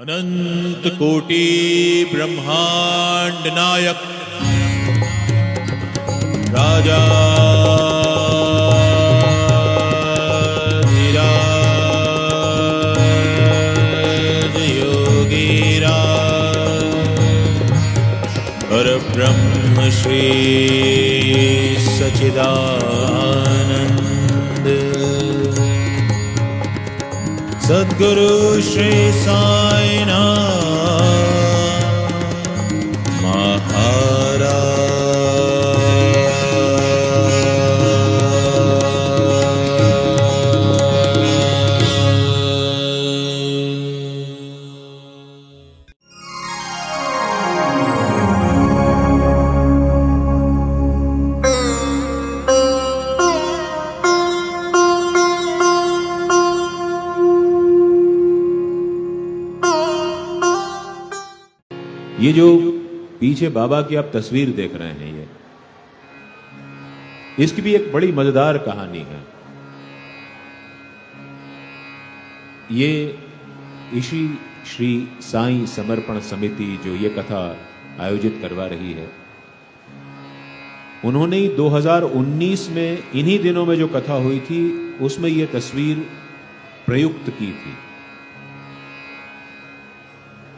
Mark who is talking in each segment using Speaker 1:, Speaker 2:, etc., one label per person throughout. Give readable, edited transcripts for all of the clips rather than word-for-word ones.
Speaker 1: अनंत कोटि ब्रह्मांड नायक राजा धीराज योगीराज परब्रह्म श्री सच्चिदानंद सद्गुरु श्री साईनाथ महाराज।
Speaker 2: ये जो पीछे बाबा की आप तस्वीर देख रहे हैं, इसकी भी एक बड़ी मजेदार कहानी है। ये इसी श्री साईं समर्पण समिति जो ये कथा आयोजित करवा रही है, उन्होंने 2019 में इन्हीं दिनों में जो कथा हुई थी उसमें ये तस्वीर प्रयुक्त की थी।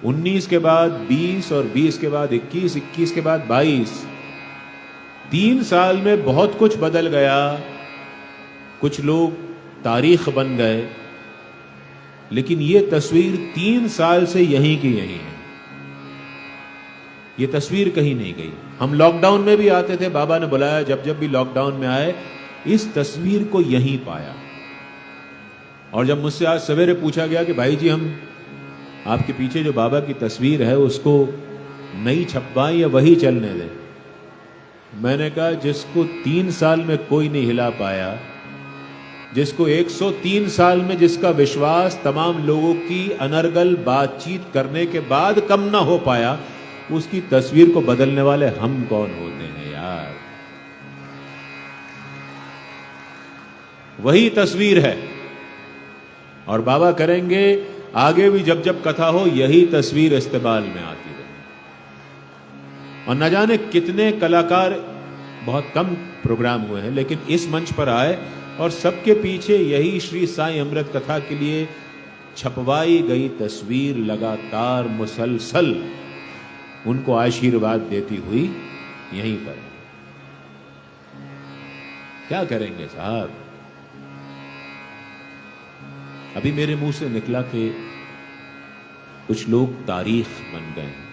Speaker 2: 19 के बाद 20 और 20 के बाद 21, 21 के बाद 22, 3 साल में बहुत कुछ बदल गया। कुछ लोग तारीख बन गए, लेकिन ये तस्वीर 3 साल से यहीं की यहीं है। ये तस्वीर कहीं नहीं गई। हम लॉकडाउन में भी आते थे, बाबा ने बुलाया, जब जब भी लॉकडाउन में आए इस तस्वीर को यहीं पाया। और जब मुझसे आज सवेरे पूछा गया कि भाई जी हम आपके पीछे जो बाबा की तस्वीर है उसको नई छपवाएं या वही चलने दें, मैंने कहा जिसको 3 साल में कोई नहीं हिला पाया, जिसको 103 साल में जिसका विश्वास तमाम लोगों की अनर्गल बातचीत करने के बाद कम ना हो पाया, उसकी तस्वीर को बदलने वाले हम कौन होते हैं यार। वही तस्वीर है और बाबा करेंगे आगे भी जब जब कथा हो यही तस्वीर इस्तेमाल में आती रहे। और न जाने कितने कलाकार, बहुत कम प्रोग्राम हुए हैं लेकिन इस मंच पर आए और सबके पीछे यही श्री साईं अमृत कथा के लिए छपवाई गई तस्वीर लगातार मुसलसल उनको आशीर्वाद देती हुई यहीं पर। क्या करेंगे साहब। अभी मेरे मुंह से निकला कि कुछ लोग तारीख बन गए हैं।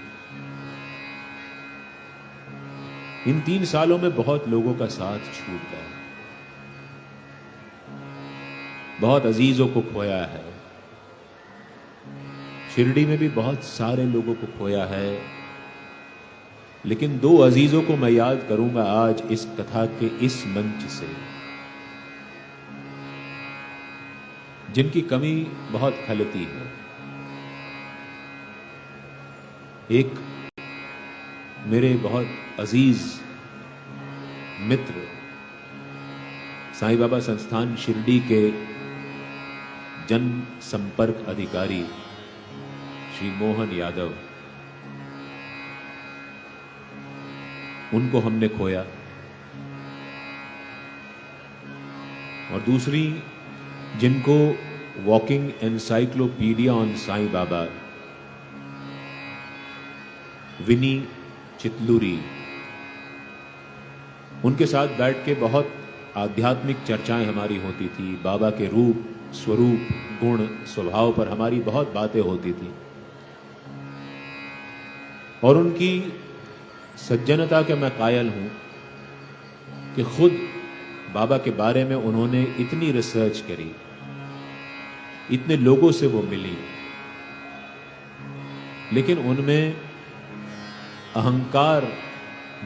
Speaker 2: इन 3 सालों में बहुत लोगों का साथ छूट गया, बहुत अजीजों को खोया है। शिरडी में भी बहुत सारे लोगों को खोया है, लेकिन 2 अजीजों को मैं याद करूंगा आज इस कथा के इस मंच से, जिनकी कमी बहुत खलती है। एक मेरे बहुत अजीज मित्र, साईं बाबा संस्थान शिरडी के जन संपर्क अधिकारी श्री मोहन यादव, उनको हमने खोया। और दूसरी जिनको walking encyclopedia on Sai Baba, विनी चितलूरी, उनके साथ बैठ के बहुत आध्यात्मिक चर्चाएं हमारी होती थी। बाबा के रूप, स्वरूप, गुण, स्वभाव पर हमारी बहुत बातें होती थी। और उनकी सज्जनता के मैं कायल हूं कि खुद बाबा के बारे में उन्होंने इतनी रिसर्च करी, इतने लोगों से वो मिली, लेकिन उनमें अहंकार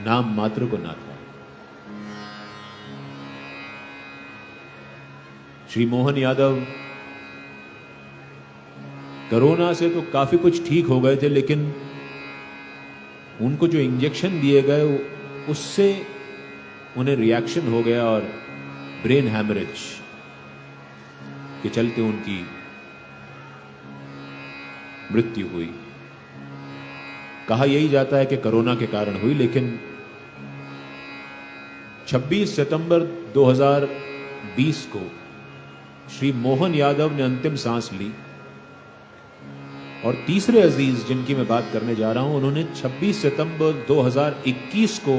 Speaker 2: नाम मात्र को ना था। श्री मोहन यादव कोरोना से तो काफी कुछ ठीक हो गए थे, लेकिन उनको जो इंजेक्शन दिए गए उससे उन्हें रिएक्शन हो गया और ब्रेन हैमरेज के चलते उनकी मृत्यु हुई। कहा यही जाता है कि कोरोना के कारण हुई, लेकिन 26 सितंबर 2020 को श्री मोहन यादव ने अंतिम सांस ली। और तीसरे अजीज जिनकी मैं बात करने जा रहा हूं, उन्होंने 26 सितंबर 2021 को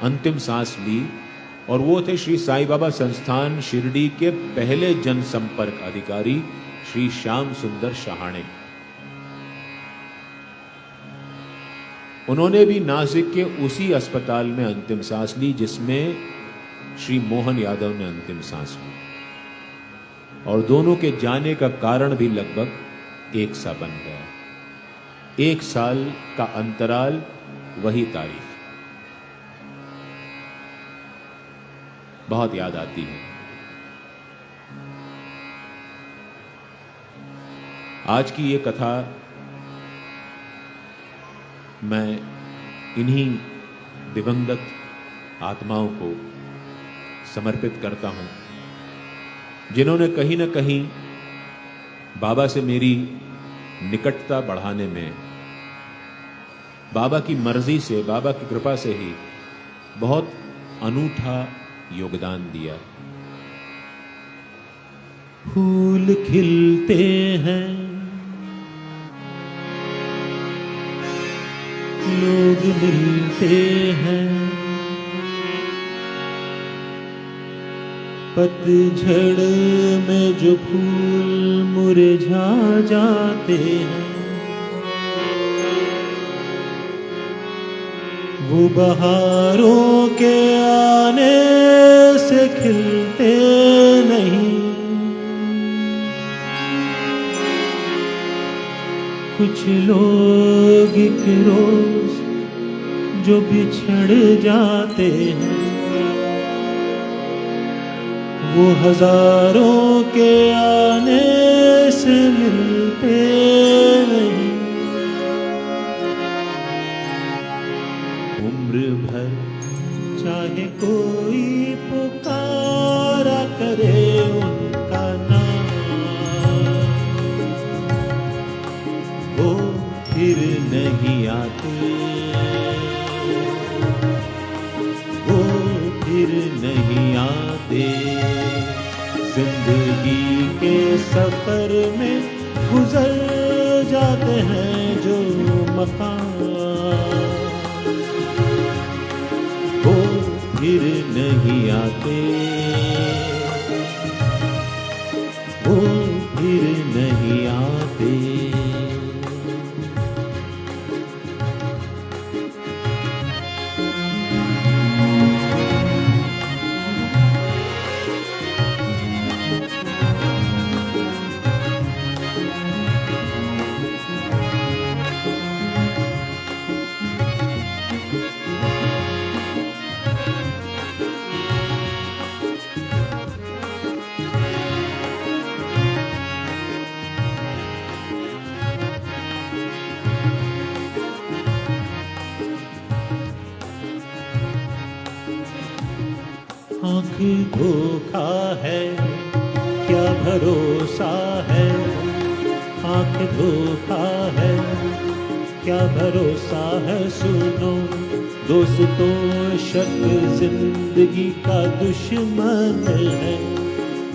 Speaker 2: अंतिम सांस ली, और वो थे श्री साईं बाबा संस्थान शिरडी के पहले जनसंपर्क अधिकारी श्री श्याम सुंदर शहाणे। उन्होंने भी नासिक के उसी अस्पताल में अंतिम सांस ली जिसमें श्री मोहन यादव ने अंतिम सांस ली, और दोनों के जाने का कारण भी लगभग एक सा बन गया। 1 साल का अंतराल, वही तारीख। बहुत याद आती है। आज की ये कथा मैं इन्हीं दिवंगत आत्माओं को समर्पित करता हूं, जिन्होंने कहीं ना कहीं बाबा से मेरी निकटता बढ़ाने में, बाबा की मर्जी से, बाबा की कृपा से ही बहुत अनूठा योगदान दिया। फूल खिलते हैं, लोग मिलते हैं, पतझड़ में जो फूल मुरझा जाते हैं, वो बहारों के आने से खिलते नहीं। कुछ लोग एक रोज जो बिछड़ जाते हैं, वो हजारों के आने से मिलते नहीं। उम्र भर चाहे कोई पुकारा करे उनका नाम, वो फिर नहीं आते, वो फिर नहीं आते। जिंदगी के सफर में गुजर जाते हैं जो मकाम, वो फिर नहीं आते, वो फिर नहीं आते। आँख धोखा है क्या भरोसा है, आँख धोखा है क्या भरोसा है। सुनो दोस्तों, शक जिंदगी का दुश्मन है,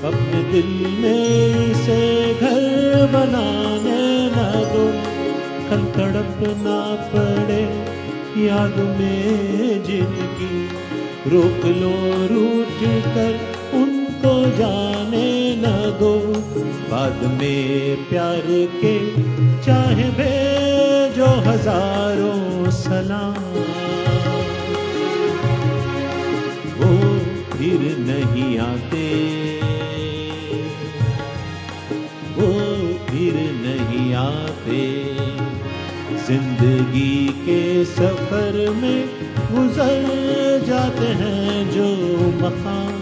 Speaker 2: अपने दिल में इसे घर बनाने न दो। कल तड़पना पड़े याद में जिंदगी, रोक लो रूठ कर उनको जाने न दो। बाद में प्यार के चाहे भेजो हजारों सलाम, वो फिर नहीं आते, वो फिर नहीं आते। जिंदगी के सफर में गुजर जाते हैं जो मकाम,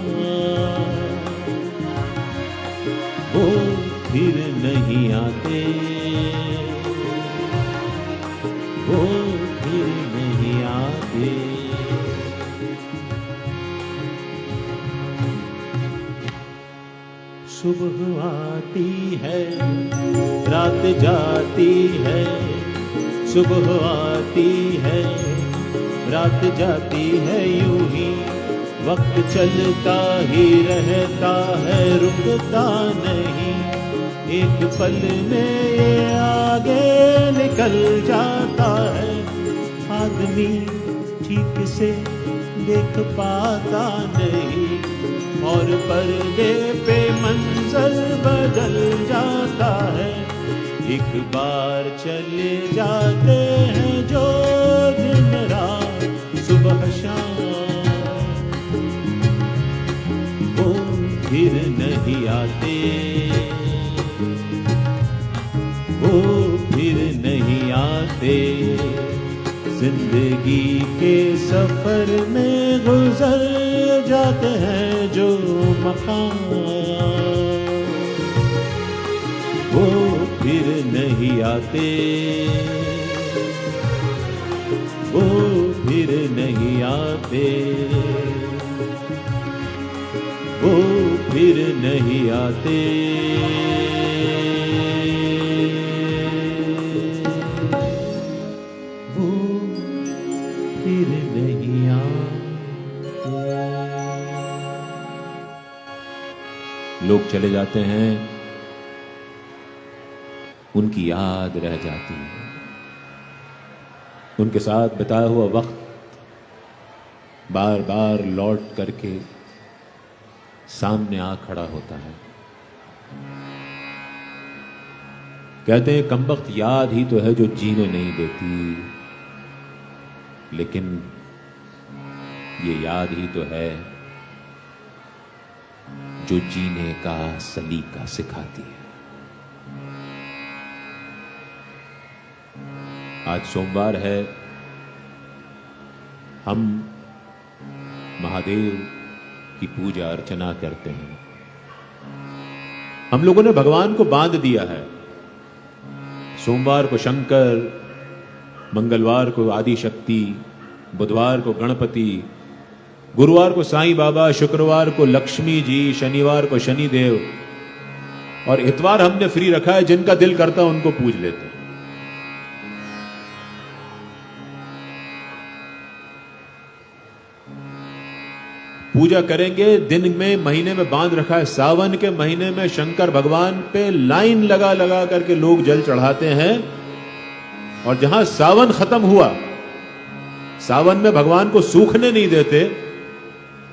Speaker 2: वो फिर नहीं आते, वो फिर नहीं आते। सुबह आती है, रात जा जाती है, सुबह आती है, रात जाती है, यूं ही वक्त चलता ही रहता है, रुकता नहीं। एक पल में ये आगे निकल जाता है, आदमी ठीक से देख पाता नहीं, और पर्दे पे मंजर बदल जाता है। एक बार चले जाते हैं जो दिन रात सुबह शाम, वो फिर नहीं आते, वो फिर नहीं आते। जिंदगी के सफर में गुजर जाते हैं जो मकाम, वो फिर नहीं आते, वो फिर नहीं आते, वो फिर नहीं आते। वो फिर नहीं आते। लोग चले जाते हैं, उनकी याद रह जाती है, उनके साथ बिताया हुआ वक्त बार बार लौट करके सामने आ खड़ा होता है। कहते हैं कमबख्त याद ही तो है जो जीने नहीं देती, लेकिन ये याद ही तो है जो जीने का सलीका सिखाती है। आज सोमवार है, हम महादेव की पूजा अर्चना करते हैं। हम लोगों ने भगवान को बांध दिया है। सोमवार को शंकर, मंगलवार को आदि शक्ति, बुधवार को गणपति, गुरुवार को साईं बाबा, शुक्रवार को लक्ष्मी जी, शनिवार को शनिदेव, और इतवार हमने फ्री रखा है, जिनका दिल करता है उनको पूज लेते हैं। पूजा करेंगे दिन में, महीने में बांध रखा है। सावन के महीने में शंकर भगवान पे लाइन लगा लगा करके लोग जल चढ़ाते हैं, और जहां सावन खत्म हुआ, सावन में भगवान को सूखने नहीं देते,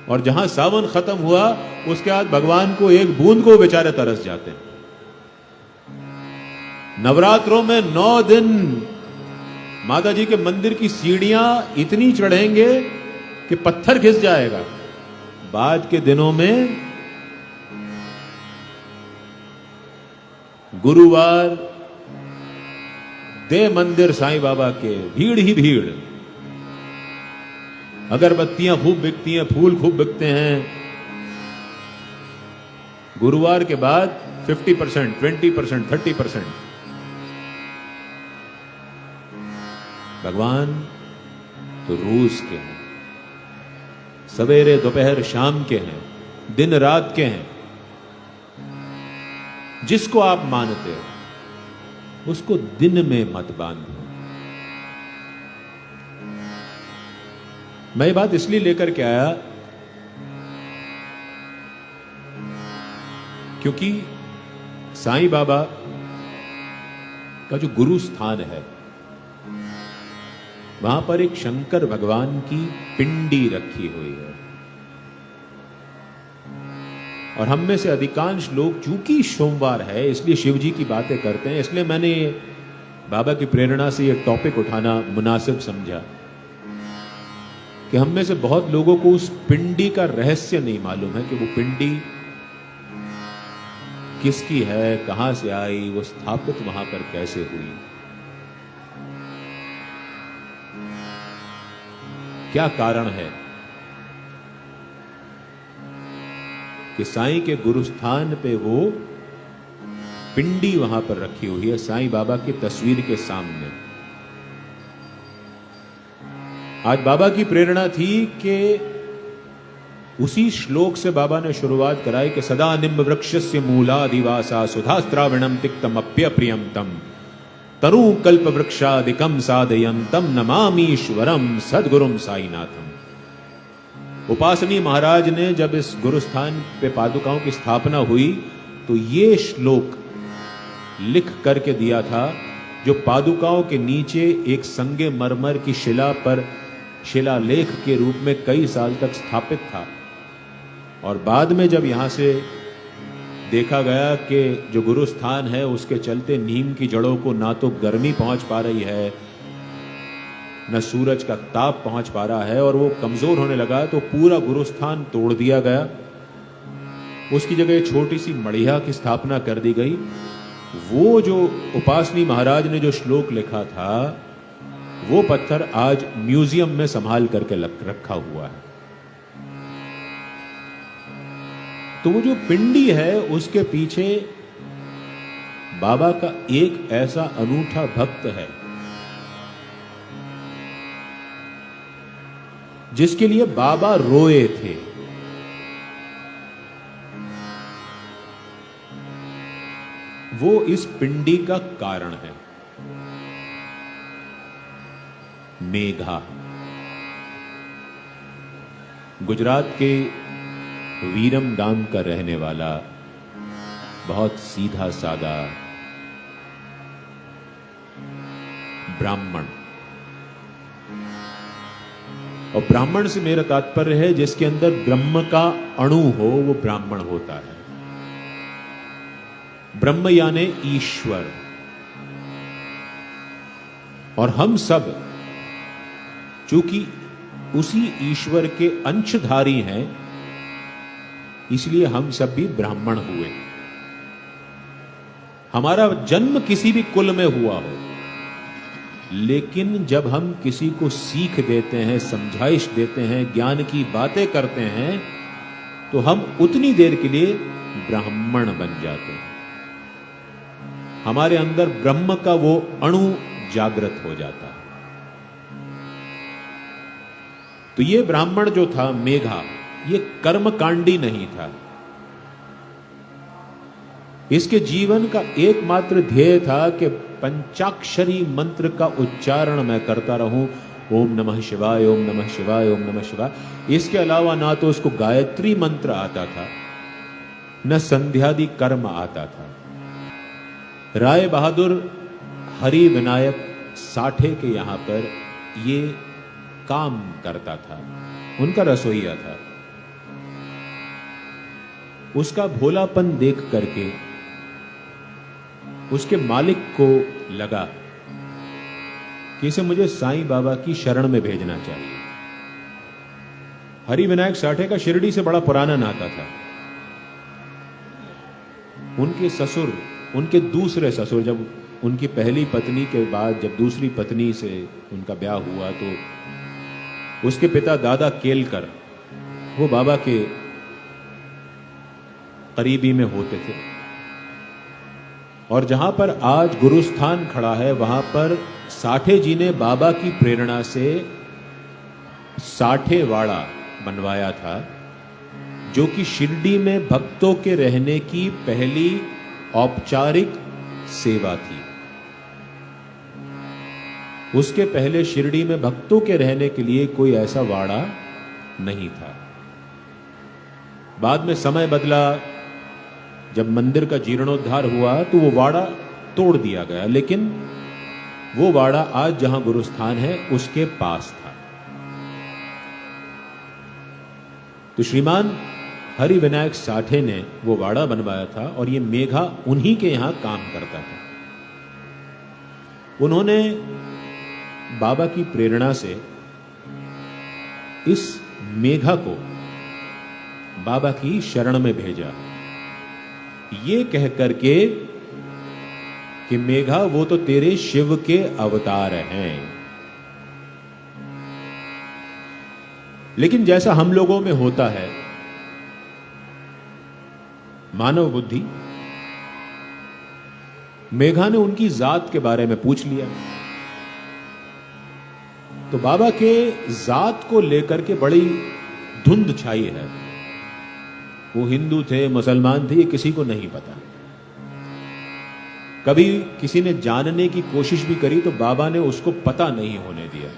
Speaker 2: और जहां सावन खत्म हुआ उसके बाद भगवान को एक बूंद को बेचारे तरस जाते हैं। नवरात्रों में 9 दिन माता जी के मंदिर की सीढ़ियां इतनी चढ़ेंगे कि पत्थर घिस जाएगा। बाद के दिनों में गुरुवार दे मंदिर साईं बाबा के, भीड़ ही भीड़, अगरबत्तियां खूब बिकती हैं, फूल खूब बिकते हैं। गुरुवार के बाद 50%, 20%, 30%। भगवान तो रोज के हैं, सवेरे दोपहर शाम के हैं, दिन रात के हैं। जिसको आप मानते हो उसको दिन में मत बांधो। मैं ये बात इसलिए लेकर के आया क्योंकि साईं बाबा का जो गुरु स्थान है, वहां पर एक शंकर भगवान की पिंडी रखी हुई है। और हम में से अधिकांश लोग, चूंकि सोमवार है इसलिए शिव जी की बातें करते हैं, इसलिए मैंने बाबा की प्रेरणा से यह टॉपिक उठाना मुनासिब समझा कि हम में से बहुत लोगों को उस पिंडी का रहस्य नहीं मालूम है कि वो पिंडी किसकी है, कहां से आई, वो स्थापित वहां पर कैसे हुई, क्या कारण है कि साईं के गुरुस्थान पे वो पिंडी वहां पर रखी हुई है, साईं बाबा की तस्वीर के सामने। आज बाबा की प्रेरणा थी कि उसी श्लोक से बाबा ने शुरुआत कराई कि सदा निम्ब वृक्षस्य मूलादिवासा सुधा स्त्राविणम तिक्तम अप्य प्रियम तम तरु कल्प वृक्षादिकम साधयंतम नमामीश्वरम सदगुरुम साईनाथम। उपासनी महाराज ने जब इस गुरुस्थान पे पादुकाओं की स्थापना हुई तो ये श्लोक लिख करके दिया था, जो पादुकाओं के नीचे एक संगे मरमर की शिला पर शिलालेख के रूप में कई साल तक स्थापित था। और बाद में जब यहां से देखा गया कि जो गुरुस्थान है उसके चलते नीम की जड़ों को ना तो गर्मी पहुंच पा रही है, न सूरज का ताप पहुंच पा रहा है, और वो कमजोर होने लगा, तो पूरा गुरुस्थान तोड़ दिया गया। उसकी जगह एक छोटी सी मढ़िया की स्थापना कर दी गई। वो जो उपासनी महाराज ने जो श्लोक लिखा था, वो पत्थर आज म्यूजियम में संभाल करके रखा हुआ है। तो वो जो पिंडी है उसके पीछे बाबा का एक ऐसा अनूठा भक्त है जिसके लिए बाबा रोए थे। वो इस पिंडी का कारण है, मेघा। गुजरात के वीरम गांव का रहने वाला, बहुत सीधा सादा ब्राह्मण। और ब्राह्मण से मेरा तात्पर्य है जिसके अंदर ब्रह्म का अणु हो, वो ब्राह्मण होता है। ब्रह्म यानी ईश्वर। और हम सब चूंकि उसी ईश्वर के अंशधारी हैं, इसलिए हम सब भी ब्राह्मण हुए। हमारा जन्म किसी भी कुल में हुआ हो, लेकिन जब हम किसी को सीख देते हैं, समझाइश देते हैं, ज्ञान की बातें करते हैं, तो हम उतनी देर के लिए ब्राह्मण बन जाते हैं। हमारे अंदर ब्रह्म का वो अणु जागृत हो जाता है। तो ये ब्राह्मण जो था मेघा, ये कर्मकांडी नहीं था। इसके जीवन का एकमात्र ध्येय था कि पंचाक्षरी मंत्र का उच्चारण मैं करता रहूं, ओम नमः शिवाय, ओम नमः शिवाय, ओम नमः शिवाय। इसके अलावा ना तो उसको गायत्री मंत्र आता था, न संध्यादि कर्म आता था। राय बहादुर हरि विनायक साठे के यहां पर ये काम करता था, उनका रसोइया था। उसका भोलापन देख करके उसके मालिक को लगा कि इसे मुझे साईं बाबा की शरण में भेजना चाहिए। हरि विनायक साठे का शिरडी से बड़ा पुराना नाता था। उनके ससुर, उनके दूसरे ससुर, जब उनकी पहली पत्नी के बाद जब दूसरी पत्नी से उनका ब्याह हुआ तो उसके पिता दादा केलकर वो बाबा के करीबी में होते थे। और जहां पर आज गुरुस्थान खड़ा है, वहां पर साठे जी ने बाबा की प्रेरणा से साठेवाड़ा बनवाया था, जो कि शिरडी में भक्तों के रहने की पहली औपचारिक सेवा थी। उसके पहले शिरडी में भक्तों के रहने के लिए कोई ऐसा वाड़ा नहीं था। बाद में समय बदला, जब मंदिर का जीर्णोद्धार हुआ तो वो वाड़ा तोड़ दिया गया, लेकिन वो वाड़ा आज जहां गुरुस्थान है उसके पास था। तो श्रीमान हरि विनायक साठे ने वो वाड़ा बनवाया था और ये मेघा उन्हीं के यहां काम करता था। उन्होंने बाबा की प्रेरणा से इस मेघा को बाबा की शरण में भेजा, ये कह करके कि मेघा वो तो तेरे शिव के अवतार हैं। लेकिन जैसा हम लोगों में होता है, मानव बुद्धि, मेघा ने उनकी जात के बारे में पूछ लिया। तो बाबा के जात को लेकर के बड़ी धुंध छाई है। वो हिंदू थे, मुसलमान थे, ये किसी को नहीं पता। कभी किसी ने जानने की कोशिश भी करी तो बाबा ने उसको पता नहीं होने दिया।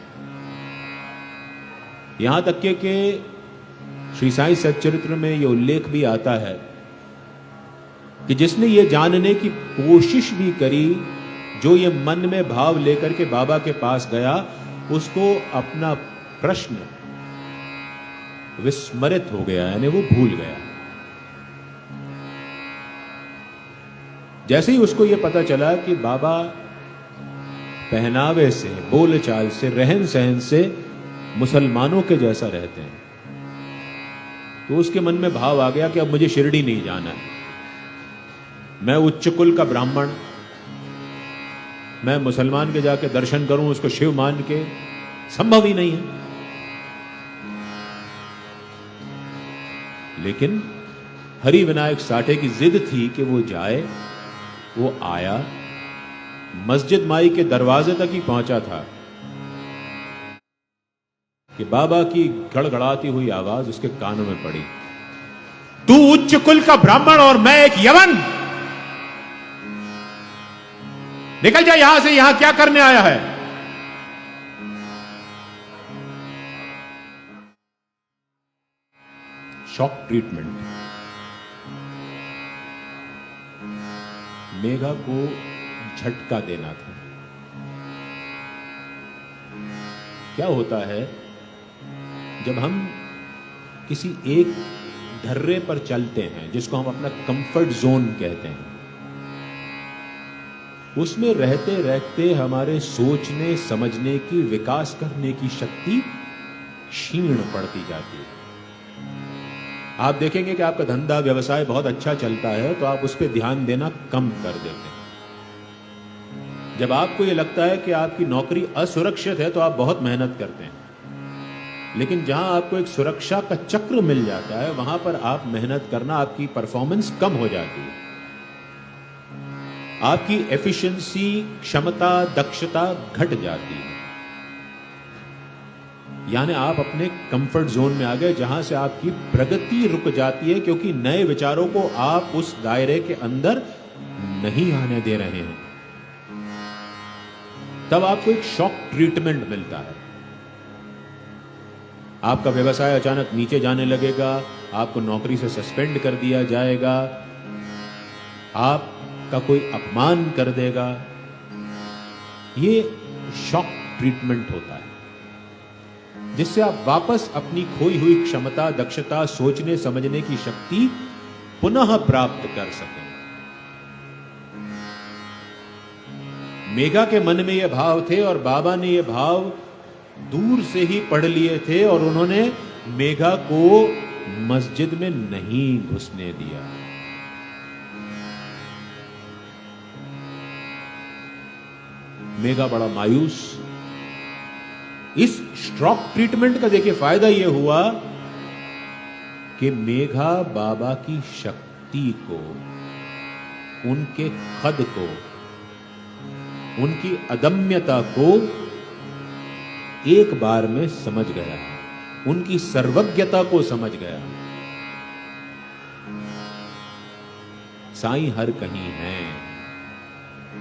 Speaker 2: यहां तक के श्री साईं सच्चरित्र में यह उल्लेख भी आता है कि जिसने ये जानने की कोशिश भी करी, जो ये मन में भाव लेकर के बाबा के पास गया, उसको अपना प्रश्न विस्मरित हो गया, यानी वो भूल गया। जैसे ही उसको यह पता चला कि बाबा पहनावे से, बोलचाल से, रहन सहन से मुसलमानों के जैसा रहते हैं, तो उसके मन में भाव आ गया कि अब मुझे शिरडी नहीं जाना है। मैं उच्च कुल का ब्राह्मण, मैं मुसलमान के जाके दर्शन करूं, उसको शिव मान के, संभव ही नहीं है। लेकिन हरि विनायक साठे की जिद थी कि वो जाए। वो आया, मस्जिद माई के दरवाजे तक ही पहुंचा था कि बाबा की गड़गड़ाती हुई आवाज उसके कानों में पड़ी, तू उच्च कुल का ब्राह्मण और मैं एक यवन, निकल जा यहां से, यहां क्या करने आया है? Shock treatment. मेघा को झटका देना था। क्या होता है जब हम किसी एक ढर्रे पर चलते हैं, जिसको हम अपना कंफर्ट जोन कहते हैं, उसमें रहते रहते हमारे सोचने समझने की, विकास करने की शक्ति क्षीण पड़ती जाती है। आप देखेंगे कि आपका धंधा व्यवसाय बहुत अच्छा चलता है तो आप उस पर ध्यान देना कम कर देते हैं। जब आपको यह लगता है कि आपकी नौकरी असुरक्षित है तो आप बहुत मेहनत करते हैं। लेकिन जहां आपको एक सुरक्षा का चक्र मिल जाता है, वहां पर आप मेहनत करना, आपकी परफॉर्मेंस कम हो जाती है। आपकी एफिशिएंसी, क्षमता, दक्षता घट जाती है। यानी आप अपने कंफर्ट जोन में आ गए, जहां से आपकी प्रगति रुक जाती है, क्योंकि नए विचारों को आप उस दायरे के अंदर नहीं आने दे रहे हैं। तब आपको एक शॉक ट्रीटमेंट मिलता है। आपका व्यवसाय अचानक नीचे जाने लगेगा, आपको नौकरी से सस्पेंड कर दिया जाएगा, आपका कोई अपमान कर देगा। ये शॉक ट्रीटमेंट होता है, जिससे आप वापस अपनी खोई हुई क्षमता, दक्षता, सोचने समझने की शक्ति पुनः प्राप्त कर सकें। मेघा के मन में यह भाव थे और बाबा ने यह भाव दूर से ही पढ़ लिए थे, और उन्होंने मेघा को मस्जिद में नहीं घुसने दिया। मेघा बड़ा मायूस। इस शॉक ट्रीटमेंट का देखिए फायदा यह हुआ कि मेघा बाबा की शक्ति को, उनके खद को, उनकी अदम्यता को एक बार में समझ गया, उनकी सर्वज्ञता को समझ गया। साईं हर कहीं है,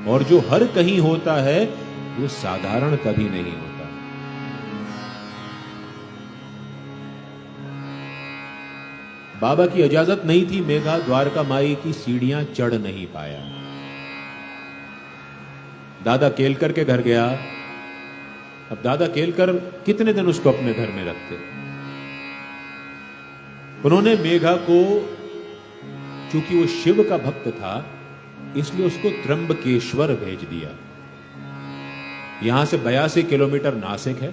Speaker 2: और जो हर कहीं होता है वो साधारण कभी नहीं होता। बाबा की इजाजत नहीं थी, मेघा द्वारका माई की सीढ़ियां चढ़ नहीं पाया। दादा केलकर के घर गया। अब दादा केलकर कितने दिन उसको अपने घर में रखते। उन्होंने मेघा को, चूंकि वो शिव का भक्त था, इसलिए उसको त्र्यंबकेश्वर भेज दिया। यहां से 82 किलोमीटर नासिक है,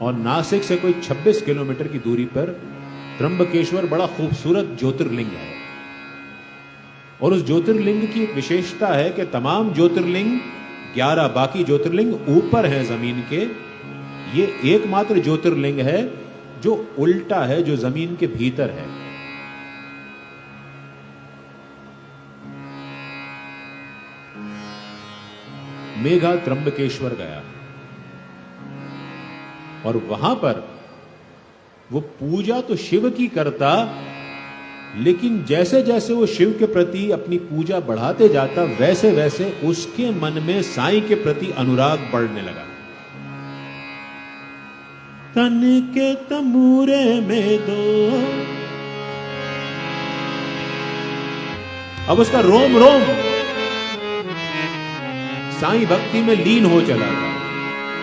Speaker 2: और नासिक से कोई 26 किलोमीटर की दूरी पर त्र्यंबकेश्वर बड़ा खूबसूरत ज्योतिर्लिंग है। और उस ज्योतिर्लिंग की एक विशेषता है कि तमाम ज्योतिर्लिंग, 11 बाकी ज्योतिर्लिंग ऊपर हैं जमीन के, ये एकमात्र ज्योतिर्लिंग है जो उल्टा है, जो जमीन के भीतर है। मेघा त्र्यंबकेश्वर गया, और वहां पर वो पूजा तो शिव की करता, लेकिन जैसे जैसे वो शिव के प्रति अपनी पूजा बढ़ाते जाता, वैसे वैसे उसके मन में साईं के प्रति अनुराग बढ़ने लगा। तन के तंबूरे में दो, अब उसका रोम रोम साईं भक्ति में लीन हो चला था।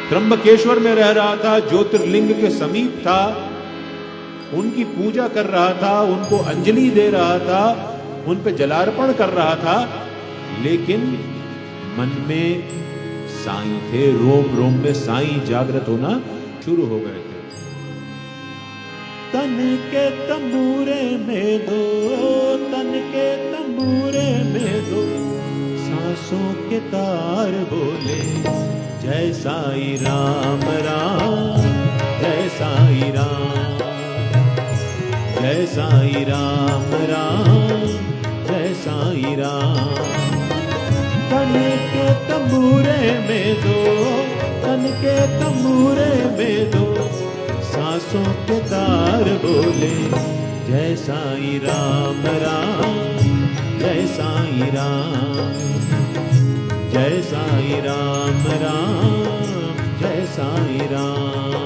Speaker 2: त्र्यंबकेश्वर में रह रहा था, ज्योतिर्लिंग के समीप था, उनकी पूजा कर रहा था, उनको अंजलि दे रहा था, उन पे जलार्पण कर रहा था, लेकिन मन में साईं थे, रोम रोम में साईं जागृत होना शुरू हो गए थे। तन के तंबूरे में दो, तन के तंबूरे में दो, सांसों के तार बोले, जय साईं राम राम, जय साईं राम, जय साईं राम राम, जय साईं राम। तन के तंबूरे में दो, तन के तंबूरे में दो, सांसों के तार बोले, जय साईं राम राम, जय साईं राम, जय साईं राम राम, जय साईं राम।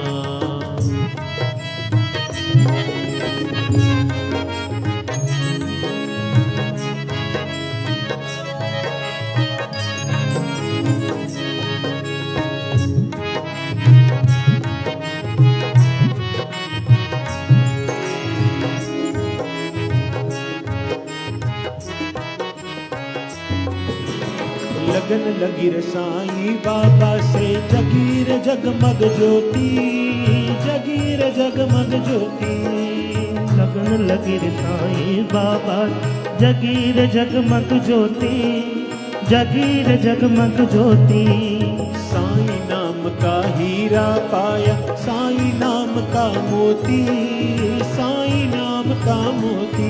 Speaker 2: लगन लगी रे साईं बाबा से, जगी रे जगमग ज्योति, जगी रे जगमग ज्योति।
Speaker 3: लगन लगी रे साईं बाबा, जगी रे जगमग ज्योति, जगी रे जगमग ज्योति।
Speaker 2: साईं नाम का हीरा पाया, साईं नाम का मोती, साईं नाम का मोती।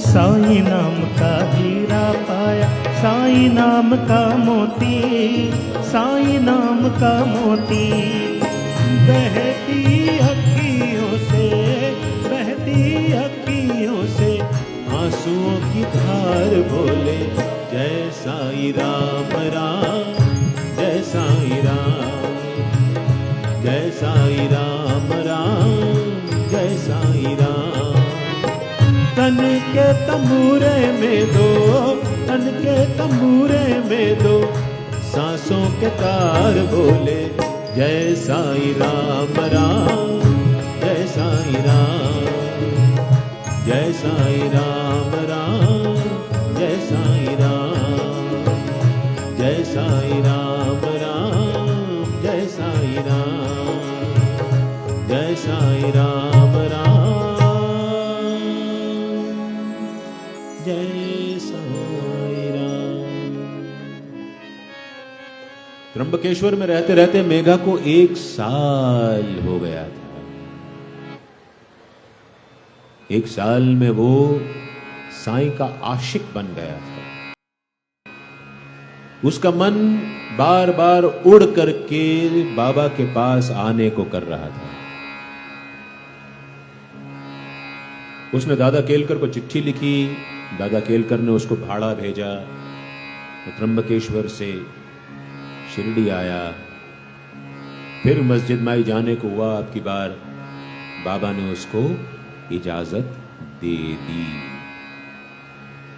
Speaker 3: साईं नाम का हीरा पाया, साईं नाम का मोती, साईं नाम का मोती।
Speaker 2: बहती अखियों से, बहती अखियों से, आंसुओं की धार बोले, जय साईं राम राम, जय साईं राम, जय साईं राम राम, जय साईं राम। तन के तंबूरे में दो, तन के तंबूरे में दो, सांसों के तार बोले, जय साईं राम राम, जय साईं राम, जय साईं राम राम, जय साईं राम, जय साईं राम राम, जय साईं राम, जय साईं राम राम, जय साईं राम। त्र्यंबकेश्वर में रहते रहते मेघा को 1 साल हो गया था। 1 साल में वो साईं का आशिक बन गया था। उसका मन बार बार उड़ करके बाबा के पास आने को कर रहा था। उसने दादा केलकर को चिट्ठी लिखी, दादा केलकर ने उसको भाड़ा भेजा, तो त्र्यंबकेश्वर से शिरडी आया। फिर मस्जिद माई जाने को हुआ, अब की बार बाबा ने उसको इजाजत दे दी,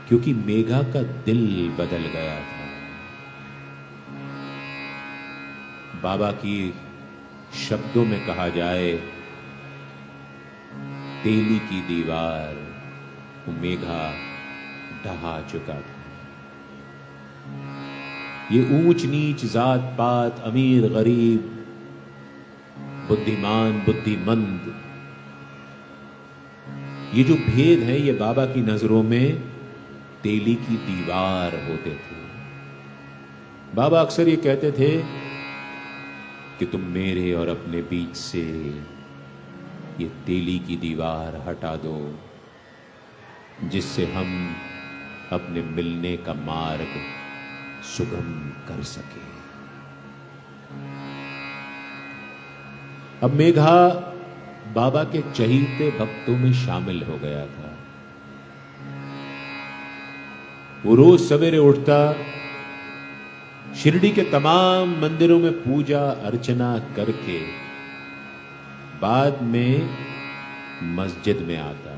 Speaker 2: क्योंकि मेघा का दिल बदल गया था। बाबा की शब्दों में कहा जाए, तेली की दीवार वो मेघा ढहा चुका था। ये ऊंच नीच, जात पात, अमीर गरीब, बुद्धिमान बुद्धिमंद, ये जो भेद है, ये बाबा की नजरों में तेली की दीवार होते थे। बाबा अक्सर ये कहते थे कि तुम मेरे और अपने बीच से ये तेली की दीवार हटा दो, जिससे हम अपने मिलने का मार्ग सुगम कर सके। अब मेघा बाबा के चहीते भक्तों में शामिल हो गया था। वो रोज सवेरे उठता, शिरडी के तमाम मंदिरों में पूजा अर्चना करके बाद में मस्जिद में आता,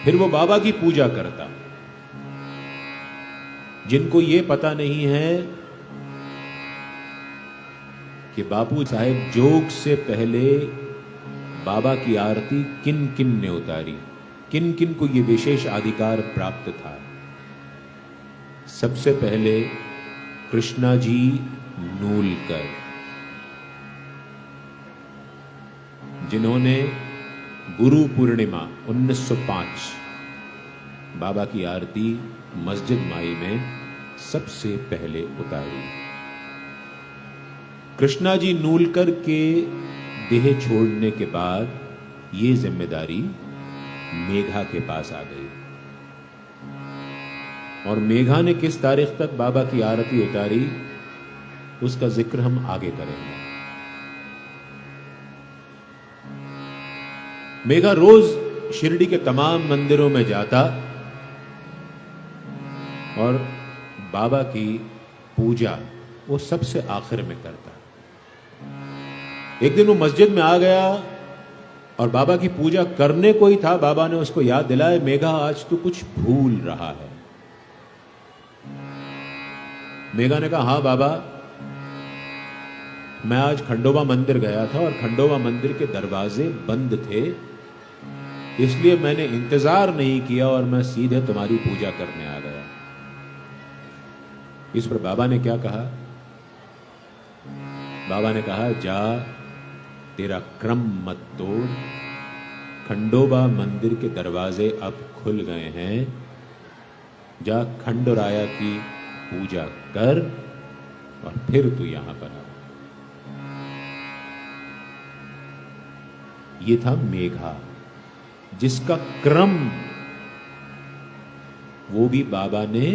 Speaker 2: फिर वो बाबा की पूजा करता। जिनको ये पता नहीं है कि बापू साहेब जोग से पहले बाबा की आरती किन किन ने उतारी, किन किन को ये विशेष अधिकार प्राप्त था। सबसे पहले कृष्णा जी नूलकर, जिन्होंने गुरु पूर्णिमा 1905 बाबा की आरती मस्जिद माई में सबसे पहले उतारी। कृष्णा जी नूलकर के देह छोड़ने के बाद ये जिम्मेदारी मेघा के पास आ गई, और मेघा ने किस तारीख तक बाबा की आरती उतारी उसका जिक्र हम आगे करेंगे। मेघा रोज शिरडी के तमाम मंदिरों में जाता और बाबा की पूजा वो सबसे आखिर में करता। एक दिन वो मस्जिद में आ गया और बाबा की पूजा करने को ही था, बाबा ने उसको याद दिलाया, मेघा आज तू कुछ भूल रहा है। मेघा ने कहा, हाँ बाबा, मैं आज खंडोबा मंदिर गया था और खंडोबा मंदिर के दरवाजे बंद थे, इसलिए मैंने इंतजार नहीं किया और मैं सीधे तुम्हारी पूजा करने आ गया। इस पर बाबा ने क्या कहा? बाबा ने कहा, जा तेरा क्रम मत तोड़, खंडोबा मंदिर के दरवाजे अब खुल गए हैं, जा खंडोराया की पूजा कर और फिर तू यहां पर आ। ये था मेघा, जिसका क्रम वो भी बाबा ने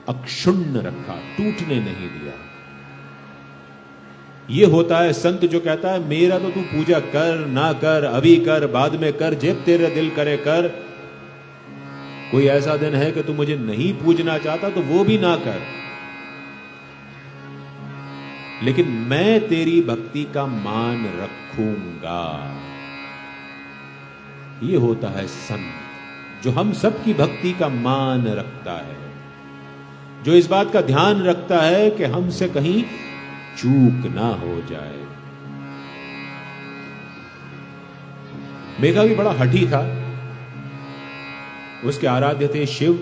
Speaker 2: अक्षुण्ण रखा, टूटने नहीं दिया। ये होता है संत जो कहता है, मेरा तो तू पूजा कर ना कर, अभी कर बाद में कर, जब तेरा दिल करे कर। कोई ऐसा दिन है कि तू मुझे नहीं पूजना चाहता तो वो भी ना कर, लेकिन मैं तेरी भक्ति का मान रखूंगा। ये होता है संत, जो हम सबकी भक्ति का मान रखता है, जो इस बात का ध्यान रखता है कि हमसे कहीं चूक ना हो जाए। मेघा भी बड़ा हठी था, उसके आराध्य थे शिव,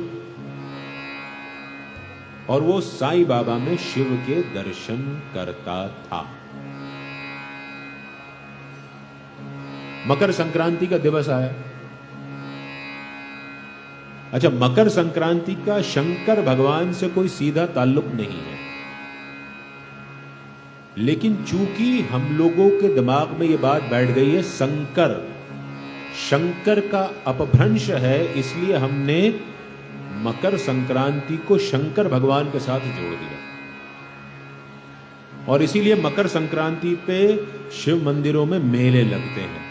Speaker 2: और वो साईं बाबा में शिव के दर्शन करता था। मकर संक्रांति का दिवस आया। अच्छा, मकर संक्रांति का शंकर भगवान से कोई सीधा ताल्लुक नहीं है, लेकिन चूंकि हम लोगों के दिमाग में यह बात बैठ गई है, शंकर का अपभ्रंश है, इसलिए हमने मकर संक्रांति को शंकर भगवान के साथ जोड़ दिया। और इसीलिए मकर संक्रांति पे शिव मंदिरों में मेले लगते हैं,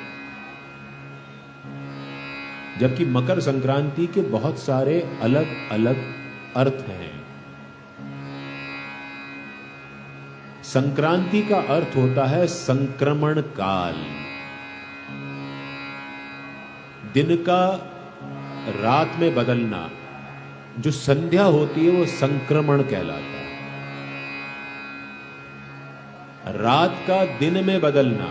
Speaker 2: जबकि मकर संक्रांति के बहुत सारे अलग अलग अर्थ हैं। संक्रांति का अर्थ होता है संक्रमण काल, दिन का रात में बदलना, जो संध्या होती है वो संक्रमण कहलाता है। रात का दिन में बदलना,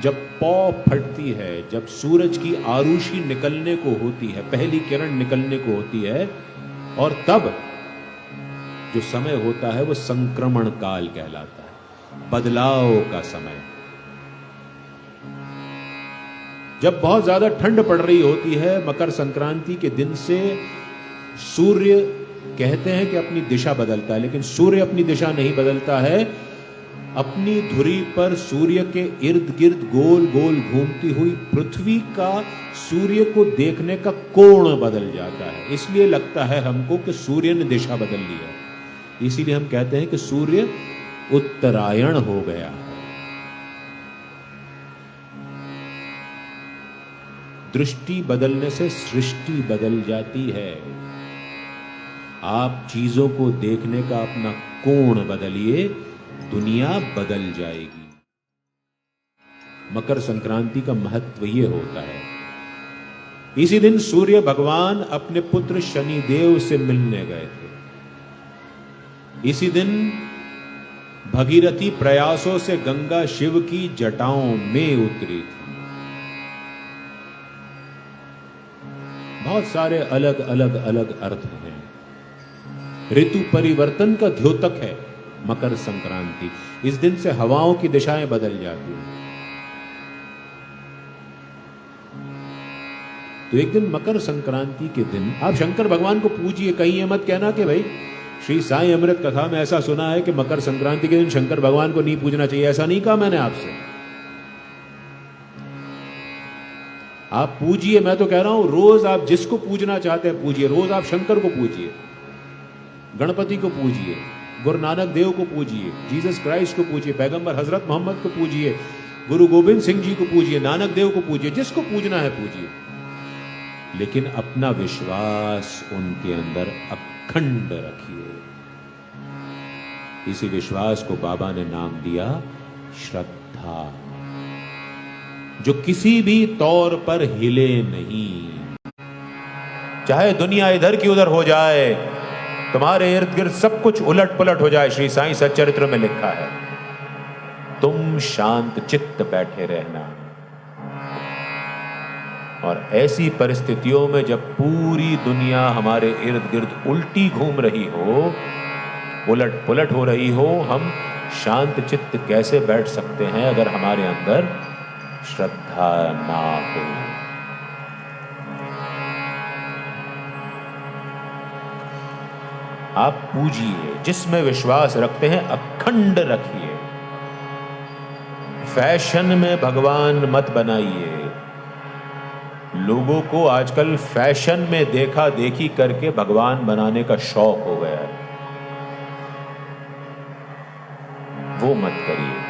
Speaker 2: जब पौ फटती है, जब सूरज की आरुषि निकलने को होती है, पहली किरण निकलने को होती है, और तब जो समय होता है वो संक्रमण काल कहलाता है, बदलाव का समय। जब बहुत ज्यादा ठंड पड़ रही होती है, मकर संक्रांति के दिन से सूर्य कहते हैं कि अपनी दिशा बदलता है, लेकिन सूर्य अपनी दिशा नहीं बदलता है। अपनी धुरी पर सूर्य के इर्द गिर्द गोल गोल घूमती हुई पृथ्वी का सूर्य को देखने का कोण बदल जाता है, इसलिए लगता है हमको कि सूर्य ने दिशा बदल ली है। इसीलिए हम कहते हैं कि सूर्य उत्तरायण हो गया है। दृष्टि बदलने से सृष्टि बदल जाती है। आप चीजों को देखने का अपना कोण बदलिए, दुनिया बदल जाएगी। मकर संक्रांति का महत्व ये होता है। इसी दिन सूर्य भगवान अपने पुत्र शनिदेव से मिलने गए थे। इसी दिन भगीरथी प्रयासों से गंगा शिव की जटाओं में उतरी थी। बहुत सारे अलग अलग अर्थ हैं। ऋतु परिवर्तन का द्योतक है मकर संक्रांति। इस दिन से हवाओं की दिशाएं बदल जाती हैं। तो एक दिन मकर संक्रांति के दिन आप शंकर भगवान को पूजिए। कहीं ये मत कहना कि भाई श्री साईं अमृत कथा में ऐसा सुना है कि मकर संक्रांति के दिन शंकर भगवान को नहीं पूजना चाहिए। ऐसा नहीं कहा मैंने आपसे। आप पूजिए, मैं तो कह रहा हूं रोज आप जिसको पूजना चाहते हैं पूजिए। रोज आप शंकर को पूजिए, गणपति को पूजिए, गुरु नानक देव को पूजिए, जीसस क्राइस्ट को पूजिए, पैगंबर हजरत मोहम्मद को पूजिए, गुरु गोविंद सिंह जी को पूजिए, नानक देव को पूजिए। जिसको पूजना है पूजिए, लेकिन अपना विश्वास उनके अंदर अखंड रखिए। इसी विश्वास को बाबा ने नाम दिया श्रद्धा, जो किसी भी तौर पर हिले नहीं। चाहे दुनिया इधर की उधर हो जाए, तुम्हारे इर्द गिर्द सब कुछ उलट पुलट हो जाए, श्री साईं सच्चरित्र में लिखा है, तुम शांत चित्त बैठे रहना। और ऐसी परिस्थितियों में जब पूरी दुनिया हमारे इर्द गिर्द उल्टी घूम रही हो, उलट पुलट हो रही हो, हम शांत चित्त कैसे बैठ सकते हैं अगर हमारे अंदर श्रद्धा ना हो। आप पूजिए, जिसमें विश्वास रखते हैं अखंड रखिए। फैशन में भगवान मत बनाइए। लोगों को आजकल फैशन में देखा देखी करके भगवान बनाने का शौक हो गया है, वो मत करिए।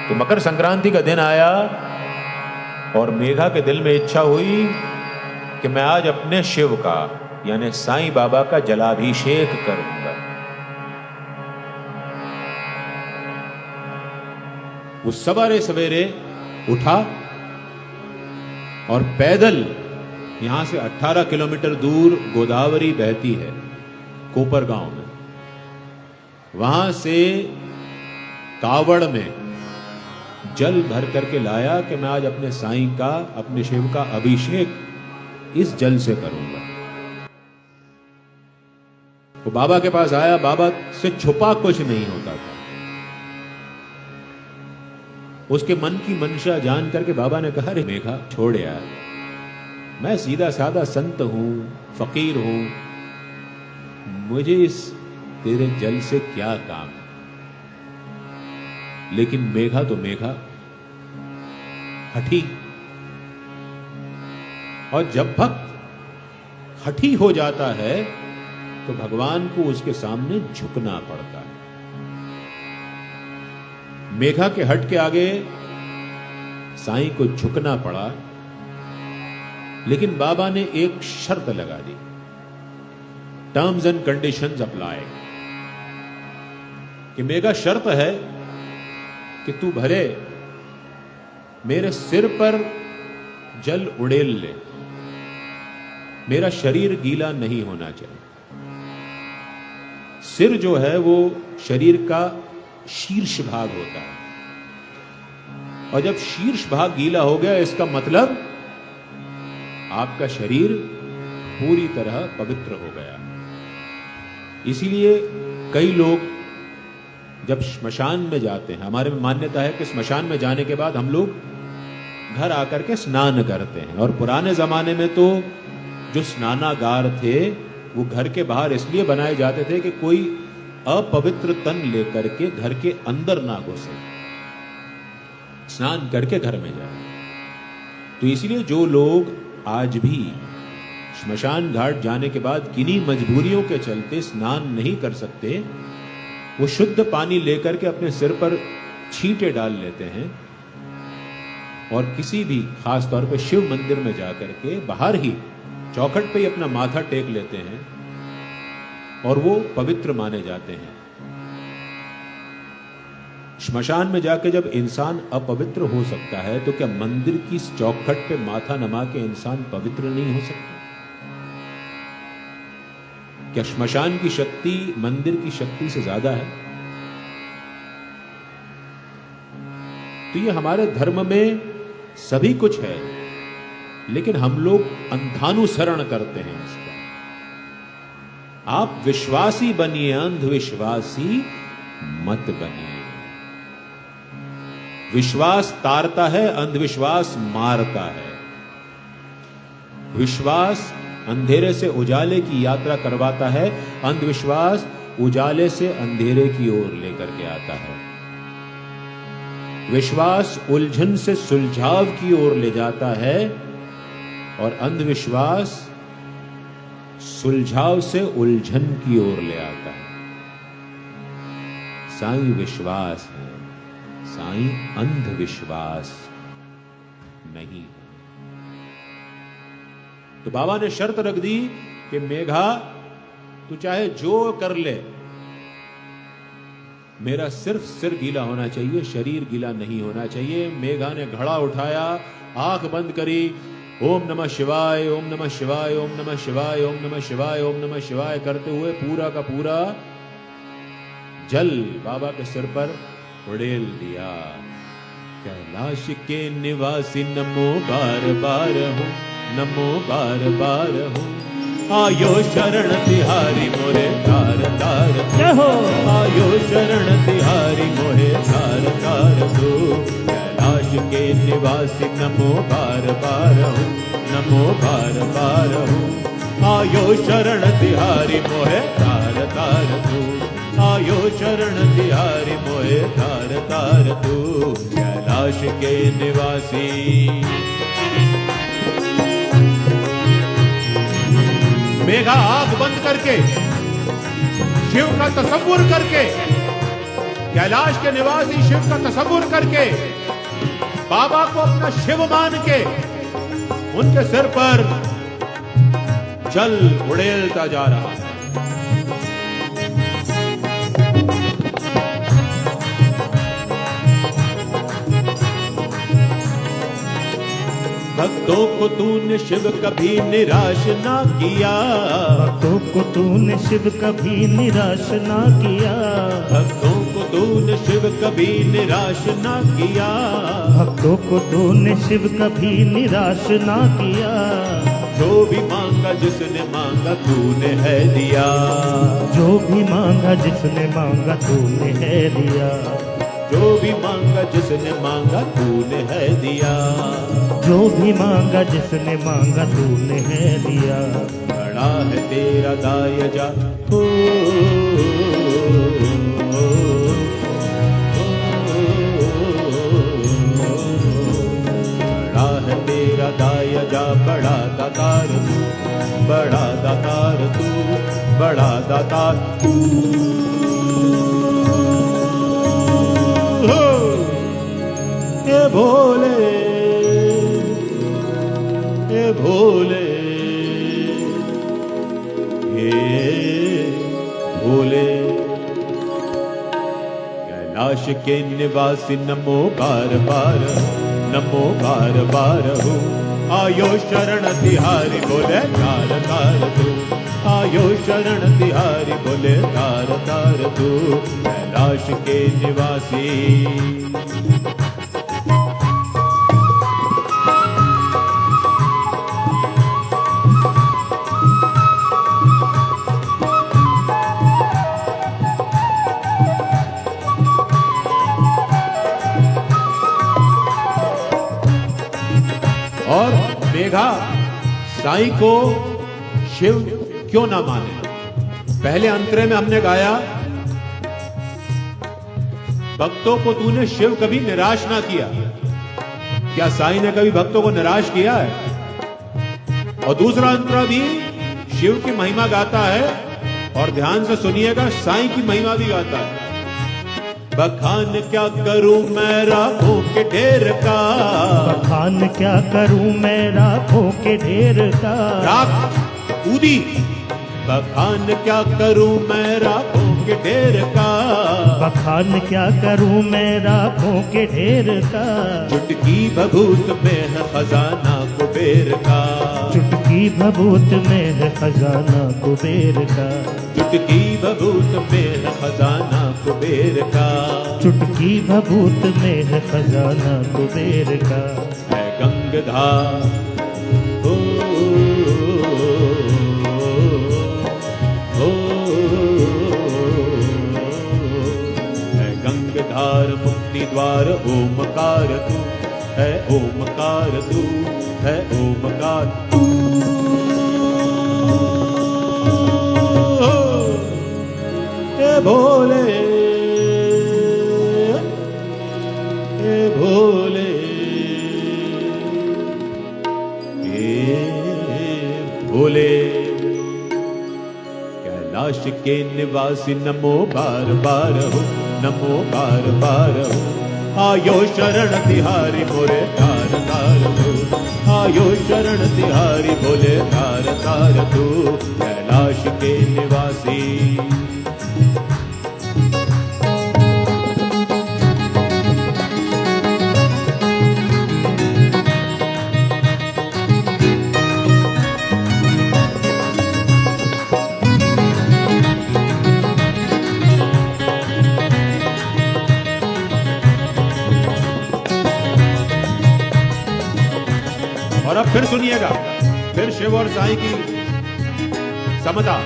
Speaker 2: तो मकर संक्रांति का दिन आया और मेघा के दिल में इच्छा हुई कि मैं आज अपने शिव का यानी साईं बाबा का जलाभिषेक करूंगा। वो सवारे सवेरे उठा और पैदल, यहां से 18 किलोमीटर दूर गोदावरी बहती है कोपर गांव में, वहां से कावड़ में जल भर करके लाया कि मैं आज अपने साईं का, अपने शिव का अभिषेक इस जल से करूंगा। वो बाबा के पास आया। बाबा से छुपा कुछ नहीं होता था। उसके मन की मंशा जान करके बाबा ने कहा, अरे मेघा छोड़ यार, मैं सीधा साधा संत हूं, फकीर हूं, मुझे इस तेरे जल से क्या काम। लेकिन मेघा तो मेघा हठी, और जब भक्त हठी हो जाता है तो भगवान को उसके सामने झुकना पड़ता है। मेघा के हट के आगे साईं को झुकना पड़ा, लेकिन बाबा ने एक शर्त लगा दी, टर्म्स एंड कंडीशंस अप्लाई, कि मेघा शर्त है कि तू भले मेरे सिर पर जल उड़ेल ले, मेरा शरीर गीला नहीं होना चाहिए। सिर जो है वो शरीर का शीर्ष भाग होता है, और जब शीर्ष भाग गीला हो गया इसका मतलब आपका शरीर पूरी तरह पवित्र हो गया। इसीलिए कई लोग जब श्मशान में जाते हैं, हमारे में मान्यता है कि श्मशान में जाने के बाद हम लोग घर आकर के स्नान करते हैं। और पुराने जमाने में तो जो स्नानागार थे वो घर के बाहर इसलिए बनाए जाते थे कि कोई अपवित्र तन लेकर के घर के अंदर ना घुसे, स्नान करके घर में जाए। तो इसलिए जो लोग आज भी श्मशान घाट जाने के बाद किन्हीं मजबूरियों के चलते स्नान नहीं कर सकते, वो शुद्ध पानी लेकर के अपने सिर पर छींटे डाल लेते हैं और किसी भी खास तौर पे शिव मंदिर में जाकर के बाहर ही चौखट पे ही अपना माथा टेक लेते हैं और वो पवित्र माने जाते हैं। श्मशान में जाके जब इंसान अपवित्र हो सकता है तो क्या मंदिर की चौखट पे माथा नमा के इंसान पवित्र नहीं हो सकता? क्या श्मशान की शक्ति मंदिर की शक्ति से ज्यादा है? तो ये हमारे धर्म में सभी कुछ है, लेकिन हम लोग अंधानुसरण करते हैं इसका। आप विश्वासी बनिए, अंधविश्वासी मत बनिए। विश्वास तारता है, अंधविश्वास मारता है। विश्वास अंधेरे से उजाले की यात्रा करवाता है, अंधविश्वास उजाले से अंधेरे की ओर लेकर के आता है। विश्वास उलझन से सुलझाव की ओर ले जाता है और अंधविश्वास सुलझाव से उलझन की ओर ले आता है। साईं विश्वास है, साईं अंधविश्वास नहीं है। तो बाबा ने शर्त रख दी कि मेघा तू चाहे जो कर ले, मेरा सिर्फ सिर गीला होना चाहिए, शरीर गीला नहीं होना चाहिए। मेघा ने घड़ा उठाया, आंख बंद करी, ओम नमः शिवाय, ओम नमः शिवाय, ओम नमः शिवाय, ओम नमः शिवाय, ओम नमः शिवाय करते हुए पूरा का पूरा जल बाबा के सिर पर उड़ेल दिया। कैलाश के निवासी नमो बार बार हूँ, नमो बार बार हूँ। आयो शरण तिहारी मोरे तार तार
Speaker 3: जय हो।
Speaker 2: आयो शरण तिहारी मोहे तार तार दो। कैलाश के निवासी नमो बार बार हूँ, नमो बार बार हूँ। आयो शरण तिहारी मोहे तार तार दो। आयो शरण तिहारी मोहे तार तार दो। कैलाश के निवासी मेघा आंख बंद करके शिव का तसव्वुर करके, कैलाश के निवासी शिव का तसव्वुर करके, बाबा को अपना शिव मान के उनके सिर पर जल उड़ेलता जा रहा है। भक्तों को तूने शिव कभी निराश ना किया।
Speaker 3: भक्तों को तूने शिव कभी निराश ना किया।
Speaker 2: भक्तों को तूने शिव कभी निराश ना किया।
Speaker 3: भक्तों को तूने शिव कभी निराश ना किया।
Speaker 2: जो भी मांगा जिसने मांगा तूने है दिया।
Speaker 3: जो भी मांगा जिसने मांगा तूने है दिया।
Speaker 2: जो भी मांगा जिसने मांगा तूने है दिया।
Speaker 3: जो भी मांगा जिसने मांगा तूने है दिया।
Speaker 2: बड़ा है तेरा दायजा हो, बड़ा है तेरा दायजा, बड़ा दातार तू, बड़ा दातार तू, बड़ा दातार तू। ये भोले, ये भोले, ये भोले। कैलाश के निवासी नमो बार बार, नमो बार बार हो। आयो शरण तिहारी बोले तार तार तू। आयो शरण तिहारी बोले तार तार तू। कैलाश के निवासी और मेघा साईं को शिव क्यों ना माने। पहले अंतरे में हमने गाया, भक्तों को तूने शिव कभी निराश ना किया। क्या साईं ने कभी भक्तों को निराश किया है? और दूसरा अंतरा भी शिव की महिमा गाता है, और ध्यान से सुनिएगा साईं की महिमा भी गाता है। बखान क्या करूं मैं राखों के ढेर का,
Speaker 3: बखान क्या करूं मैं राखों के ढेर का।
Speaker 2: राख ऊदी, बखान क्या करूं मैं राखों के ढेर का,
Speaker 3: बखान क्या करूं मैं राखों के ढेर का।
Speaker 2: चुटकी भभूत में है खजाना कुबेर का,
Speaker 3: चुटकी भभूत में है खजाना कुबेर का।
Speaker 2: चुटकी भभूत में है खजाना कुबेर का,
Speaker 3: चुटकी भभूत में है खजाना कुबेर का।
Speaker 2: है गंगधार ओ, ओ, है गंगधार मुक्ति द्वार ओमकार तू, है ओमकार तू, है ओमकार तू। हे भोले, हे भोले, हे भोले। कैलाश के निवासी नमो बार बार हो, नमो बार बार हो। आयो शरण तिहारी मोरे तार तार तू, आयो शरण तिहारी बोले तार तार तू। कैलाश के निवासी और अब फिर सुनिएगा, फिर शिव और साईं की समता।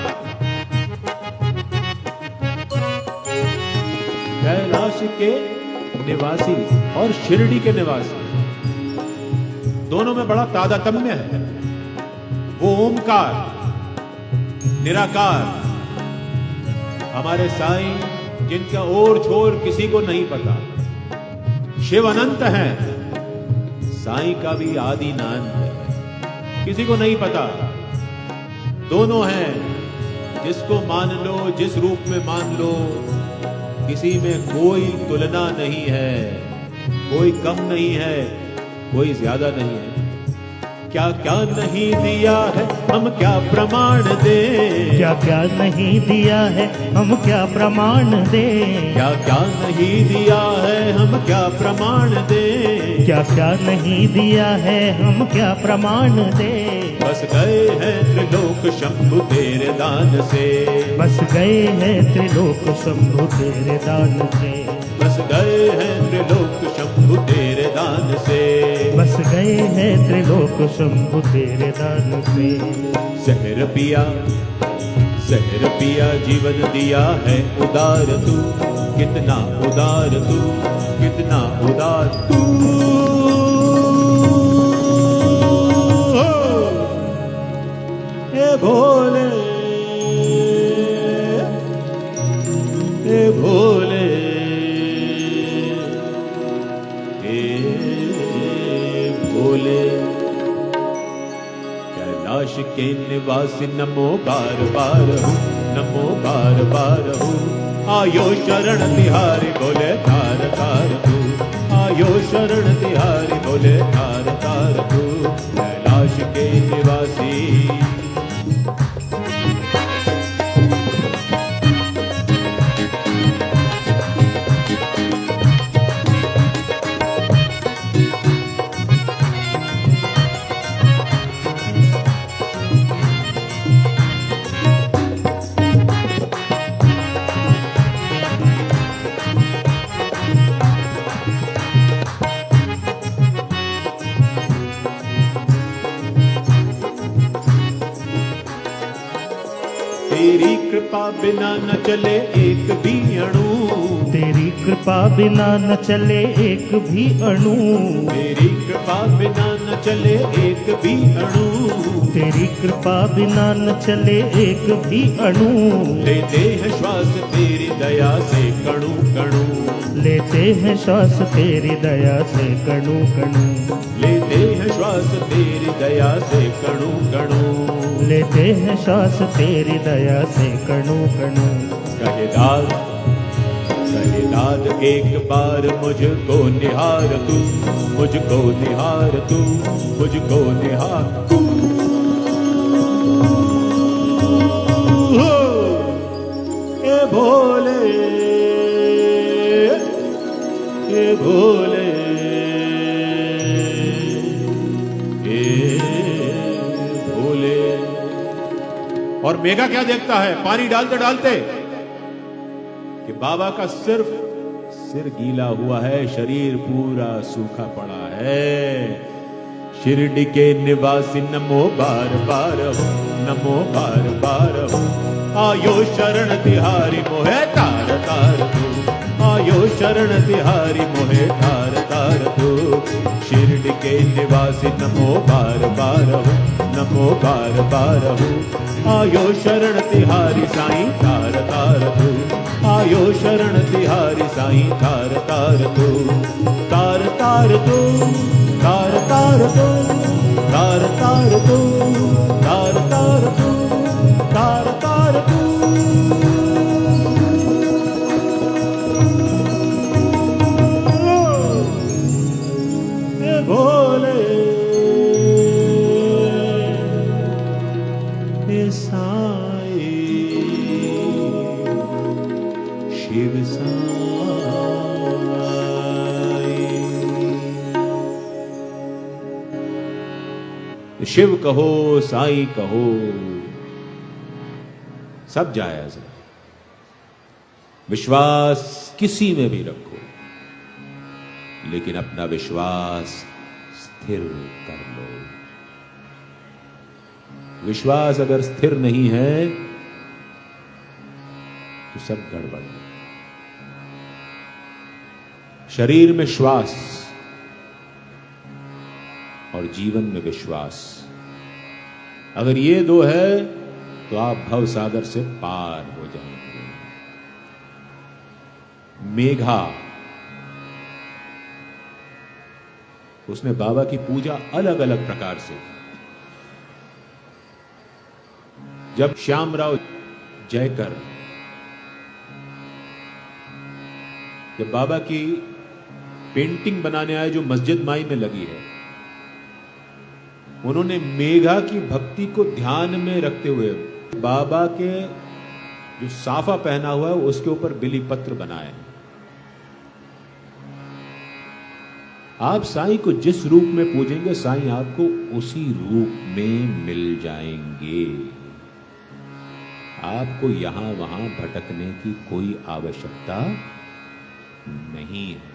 Speaker 2: कैलाश के निवासी और शिरडी के निवासी दोनों में बड़ा तादात्म्य है। वो ओमकार निराकार हमारे साईं जिनका ओर छोर किसी को नहीं पता, शिव अनंत है, साईं का भी आदि नान है, किसी को नहीं पता। दोनों हैं, जिसको मान लो, जिस रूप में मान लो, किसी में कोई तुलना नहीं है, कोई कम नहीं है, कोई ज्यादा नहीं है। क्या क्या नहीं दिया है हम क्या प्रमाण दे,
Speaker 3: क्या क्या नहीं दिया है हम क्या प्रमाण दे,
Speaker 2: क्या क्या नहीं दिया है हम क्या प्रमाण दे,
Speaker 3: क्या क्या नहीं दिया है हम क्या प्रमाण दे।
Speaker 2: बस गए हैं त्रिलोक शंभु तेरे दान से,
Speaker 3: बस गए हैं त्रिलोक शंभु तेरे दान से,
Speaker 2: बस गए हैं त्रिलोक शंभु तेरे दान से,
Speaker 3: बस गए हैं त्रिलोक शंभु तेरे दान से।
Speaker 2: जहर पिया जीवन दिया है उदार तू, कितना उदार तू, कितना उदार तू। हे भोले, हे भोले, हे भोले। कैलाश के निवासी नमो बार बार हो, नमो बार बार हो। आयो शरण तिहारी बोले तार तार तू, आयो शरण तिहारी बोले तार तार तू। कैलाश के निवासी तेरी कृपा बिना न चले एक भी अणु,
Speaker 3: तेरी कृपा बिना न चले एक भी अणु,
Speaker 2: तेरी कृपा बिना न चले एक भी अणु,
Speaker 3: तेरी कृपा बिना न चले एक भी अणु।
Speaker 2: लेते हैं श्वास तेरी दया से कणु कणु,
Speaker 3: लेते हैं श्वास तेरी दया से कणु कणु,
Speaker 2: लेते हैं श्वास तेरी दया से कणु कणु,
Speaker 3: लेते हैं श्वास तेरी दया से कणु कणु।
Speaker 2: कहे कहे दाद एक बार मुझको निहार तू, मुझको निहार तू, मुझको निहार तू। ए भोले, ए भोले, ए भोले। और मेघा क्या देखता है पानी डालते डालते कि बाबा का सिर्फ सिर गीला हुआ है, शरीर पूरा सूखा पड़ा है। शिरडी के निवासी नमो बार बार हो, नमो बार बार हो। आयो शरण तिहारी मोहे तार तार तू, आयो शरण तिहारी मोहे तार तार तू। शिरडी के निवासी नमो बार बार हो, नमो बार बार हो। आयो शरण तिहारी साईं तार तार तू, आयो शरण तिहारी साईं तार तार तू। तार तार तू, तार तार तू, तार तार तू, तार तार तू, तार तार तू। ए भोले, ए साईं, शिव साईं। शिव कहो, साईं कहो, सब जायज है। विश्वास किसी में भी रखो, लेकिन अपना विश्वास स्थिर कर लो। विश्वास अगर स्थिर नहीं है तो सब गड़बड़ है। शरीर में श्वास और जीवन में विश्वास, अगर ये दो है तो आप भव सागर से पार हो जाएंगे। मेघा, उसने बाबा की पूजा अलग अलग प्रकार से की। जब श्यामराव जयकर जब बाबा की पेंटिंग बनाने आए जो मस्जिद माई में लगी है, उन्होंने मेघा की भक्ति को ध्यान में रखते हुए बाबा के जो साफा पहना हुआ है उसके ऊपर बिली पत्र बनाए हैं। आप साईं को जिस रूप में पूजेंगे साईं आपको उसी रूप में मिल जाएंगे। आपको यहां वहां भटकने की कोई आवश्यकता नहीं है।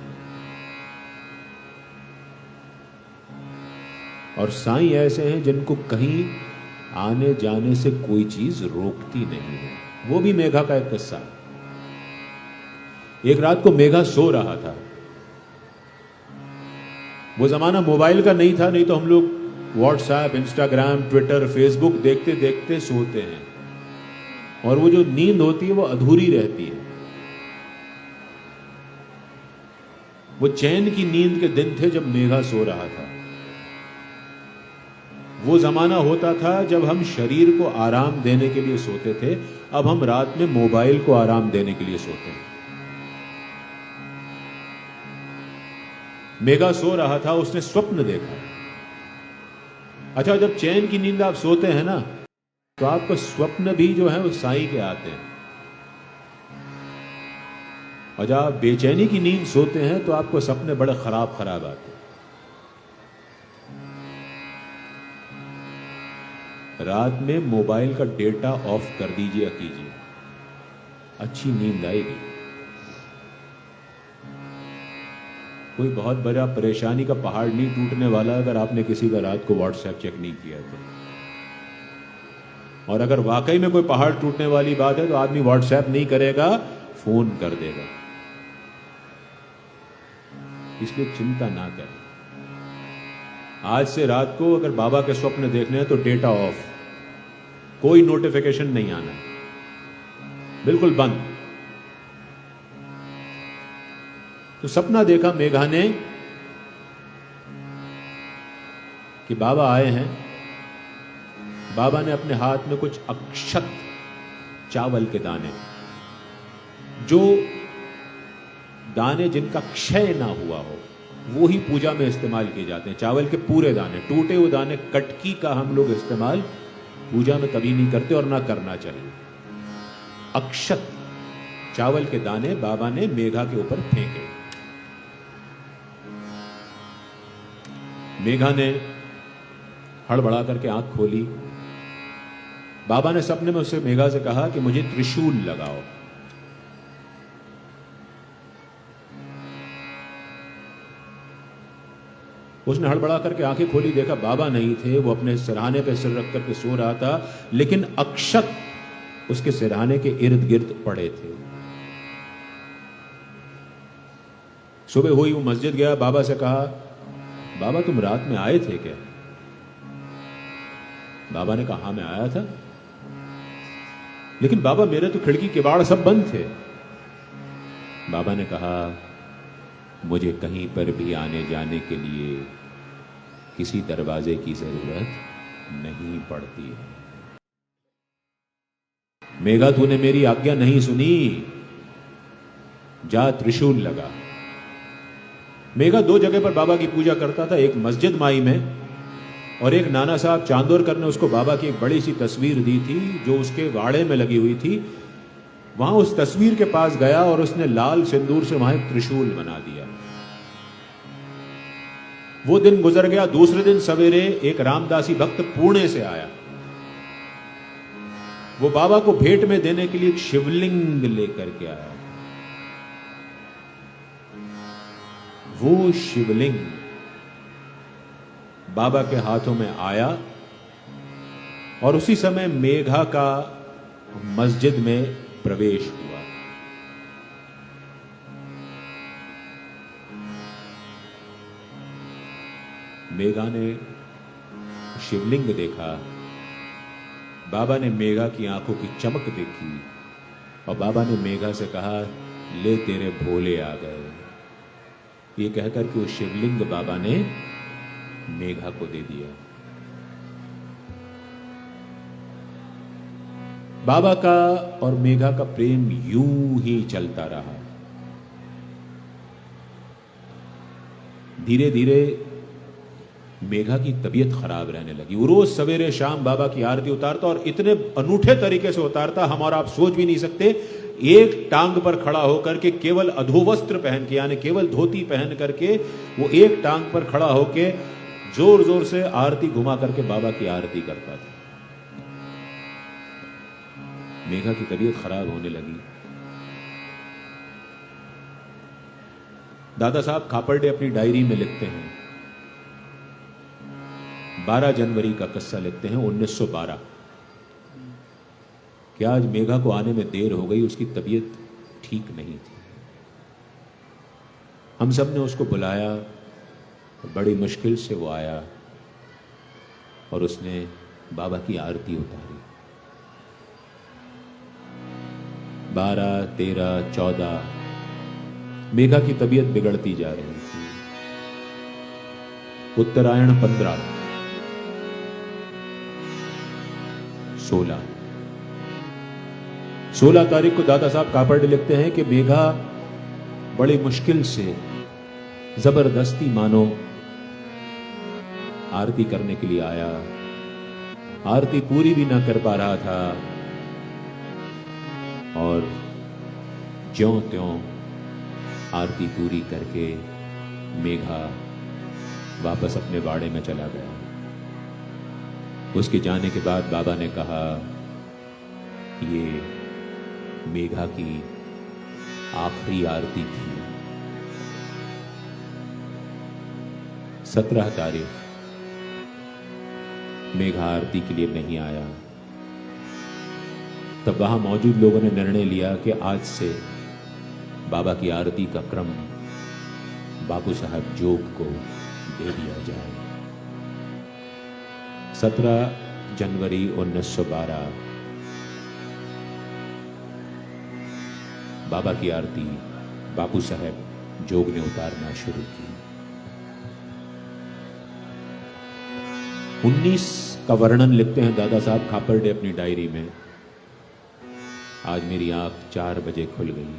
Speaker 2: और साईं ऐसे हैं जिनको कहीं आने जाने से कोई चीज रोकती नहीं है। वो भी मेघा का एक किस्सा है। एक रात को मेघा सो रहा था। वो जमाना मोबाइल का नहीं था, नहीं तो हम लोग व्हाट्सएप, इंस्टाग्राम, ट्विटर, फेसबुक देखते देखते सोते हैं और वो जो नींद होती है वो अधूरी रहती है। वो चैन की नींद के दिन थे जब मेघा सो रहा था। वो जमाना होता था जब हम शरीर को आराम देने के लिए सोते थे, अब हम रात में मोबाइल को आराम देने के लिए सोते हैं। मेघा सो रहा था, उसने स्वप्न देखा। अच्छा, जब चैन की नींद आप सोते हैं ना तो आपको स्वप्न भी जो है वो साईं के आते हैं, और जब आप बेचैनी की नींद सोते हैं तो आपको सपने बड़े खराब खराब आते हैं। रात में मोबाइल का डेटा ऑफ कर दीजिए कीजिए, अच्छी नींद आएगी। कोई बहुत बड़ा परेशानी का पहाड़ नहीं टूटने वाला अगर आपने किसी का रात को व्हाट्सएप चेक नहीं किया तो। और अगर वाकई में कोई पहाड़ टूटने वाली बात है तो आदमी व्हाट्सएप नहीं करेगा, फोन कर देगा। इसलिए चिंता ना करें। आज से रात को अगर बाबा के स्वप्न देखने हैं तो डेटा ऑफ, कोई नोटिफिकेशन नहीं आना, बिल्कुल बंद। तो सपना देखा मेघा ने कि बाबा आए हैं। बाबा ने अपने हाथ में कुछ अक्षत चावल के दाने जो दाने जिनका क्षय ना हुआ हो वो ही पूजा में इस्तेमाल किए जाते हैं। चावल के पूरे दाने, टूटे हुए दाने, कटकी का हम लोग इस्तेमाल पूजा में कभी नहीं करते और ना करना चाहिए। अक्षत चावल के दाने बाबा ने मेघा के ऊपर फेंके। मेघा ने हड़बड़ा करके आंख खोली। बाबा ने सपने में उससे मेघा से कहा कि मुझे त्रिशूल लगाओ। उसने हड़बड़ा करके आंखें खोली, देखा बाबा नहीं थे, वो अपने सिरहाने पे सिर रख करके सो रहा था, लेकिन अक्षत उसके सिरहाने के इर्द गिर्द पड़े थे। सुबह हुई, वो मस्जिद गया, बाबा से कहा, बाबा तुम रात में आए थे क्या? बाबा ने कहा हाँ मैं आया था, लेकिन बाबा मेरे तो खिड़की किवाड़ सब बंद थे। बाबा ने कहा मुझे कहीं पर भी आने जाने के लिए किसी दरवाजे की जरूरत नहीं पड़ती है। मेघा तूने मेरी आज्ञा नहीं सुनी, जा त्रिशूल लगा। मेघा दो जगह पर बाबा की पूजा करता था, एक मस्जिद माई में और एक नाना साहब चांदोरकर ने उसको बाबा की एक बड़ी सी तस्वीर दी थी जो उसके वाड़े में लगी हुई थी। वहां उस तस्वीर के पास गया और उसने लाल सिंदूर से वहां एक त्रिशूल बना दिया। वो दिन गुजर गया। दूसरे दिन सवेरे एक रामदासी भक्त पुणे से आया। वो बाबा को भेंट में देने के लिए एक शिवलिंग लेकर के आया। वो शिवलिंग बाबा के हाथों में आया और उसी समय मेघा का मस्जिद में प्रवेश हुआ। मेघा ने शिवलिंग देखा, बाबा ने मेघा की आंखों की चमक देखी और बाबा ने मेघा से कहा ले तेरे भोले आ गए। ये कहकर के उस शिवलिंग बाबा ने मेघा को दे दिया। बाबा का और मेघा का प्रेम यूं ही चलता रहा। धीरे धीरे मेघा की तबीयत खराब रहने लगी। वो रोज सवेरे शाम बाबा की आरती उतारता और इतने अनूठे तरीके से उतारता हम और आप सोच भी नहीं सकते। एक टांग पर खड़ा होकर के केवल अधोवस्त्र पहन के, यानी केवल धोती पहन करके वो एक टांग पर खड़ा होके जोर जोर से आरती घुमा करके बाबा की आरती करता था। मेघा की तबीयत खराब होने लगी। दादा साहब खापर्डे अपनी डायरी में लिखते हैं, 12 जनवरी का किस्सा लिखते हैं 1912 कि आज मेघा को आने में देर हो गई, उसकी तबीयत ठीक नहीं थी। हम सब ने उसको बुलाया, बड़ी मुश्किल से वो आया और उसने बाबा की आरती उतारी। 12, 13, 14 मेघा की तबीयत बिगड़ती जा रही थी। उत्तरायण 15, 16 तारीख को दादा साहब कापड़ लिखते हैं कि मेघा बड़ी मुश्किल से जबरदस्ती मानो आरती करने के लिए आया। आरती पूरी भी ना कर पा रहा था और ज्यों त्यों आरती पूरी करके मेघा वापस अपने बाड़े में चला गया। उसके जाने के बाद बाबा ने कहा ये मेघा की आखिरी आरती थी। 17 तारीख मेघा आरती के लिए नहीं आया। तब वहां मौजूद लोगों ने निर्णय लिया कि आज से बाबा की आरती का क्रम बाबू साहब जोग को दे दिया जाए। 17 जनवरी 1912 बाबा की आरती बाबू साहब जोग ने उतारना शुरू की। 19 का वर्णन लिखते हैं दादा साहब खापर्डे अपनी डायरी में, आज मेरी आंख 4 बजे खुल गई।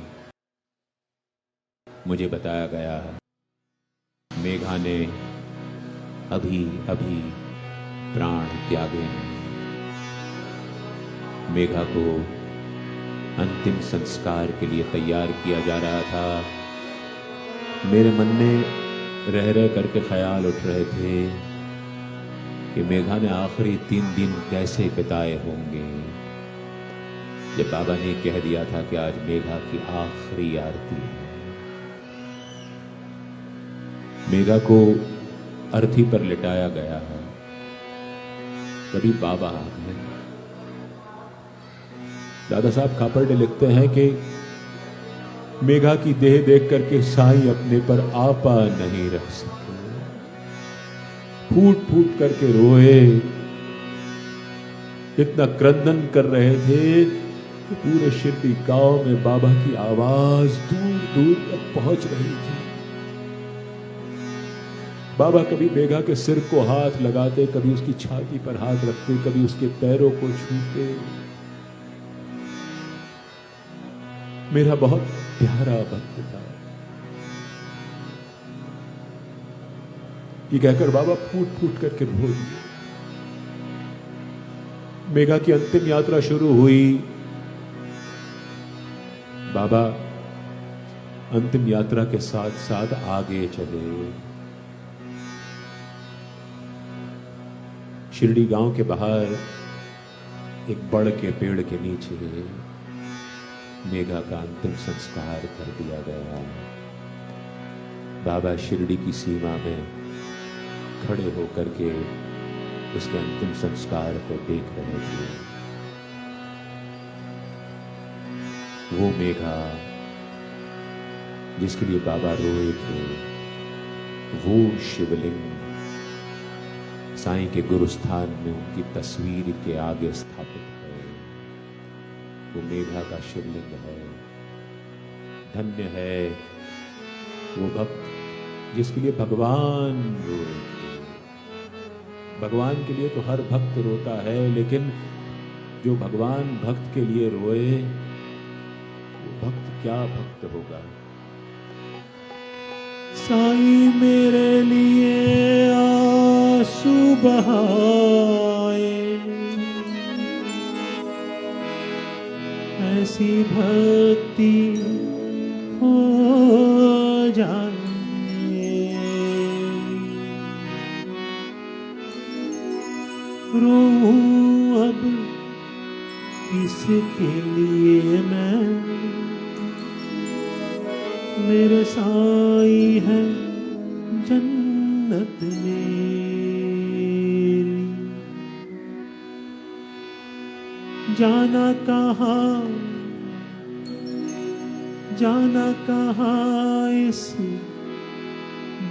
Speaker 2: मुझे बताया गया मेघा ने अभी अभी प्राण त्यागे हैं। मेघा को अंतिम संस्कार के लिए तैयार किया जा रहा था। मेरे मन में रह रह करके ख्याल उठ रहे थे कि मेघा ने आखिरी 3 दिन कैसे बिताए होंगे जब बाबा ने कह दिया था कि आज मेघा की आखिरी आरती है। मेघा को अर्थी पर लिटाया गया है। तभी बाबा आ गए। दादा साहब खापर्डे लिखते हैं कि मेघा की देह देख करके साईं अपने पर आपा नहीं रख सके, फूट फूट करके रोए, इतना क्रंदन कर रहे थे कि पूरे शिरडी गांव में बाबा की आवाज दूर दूर तक पहुंच रही थी। बाबा कभी मेघा के सिर को हाथ लगाते, कभी उसकी छाती पर हाथ रखते, कभी उसके पैरों को छूते। मेरा बहुत प्यारा भक्त था। ये कहकर बाबा फूट फूट करके रो दिए। मेघा की अंतिम यात्रा शुरू हुई। बाबा अंतिम यात्रा के साथ साथ आगे चले। शिरडी गांव के बाहर एक बड़ के पेड़ के नीचे मेघा का अंतिम संस्कार कर दिया गया। बाबा शिरडी की सीमा में खड़े होकर के उसके अंतिम संस्कार को देख रहे थे। वो मेघा जिसके लिए बाबा रोए थे, वो शिवलिंग साईं के गुरुस्थान में उनकी तस्वीर के आगे स्थापित है। वो मेघा का शिवलिंग है। धन्य है वो भक्त जिसके लिए भगवान रोए थे। भगवान के लिए तो हर भक्त रोता है, लेकिन जो भगवान भक्त के लिए रोए वो भक्त क्या भक्त होगा। साईं मेरे लिए आंसू बहाए, ऐसी भक्ति हो जाए। रोऊं अब किसके लिए मैं, मेरे साईं है जन्नत मेरी। जाना कहाँ इस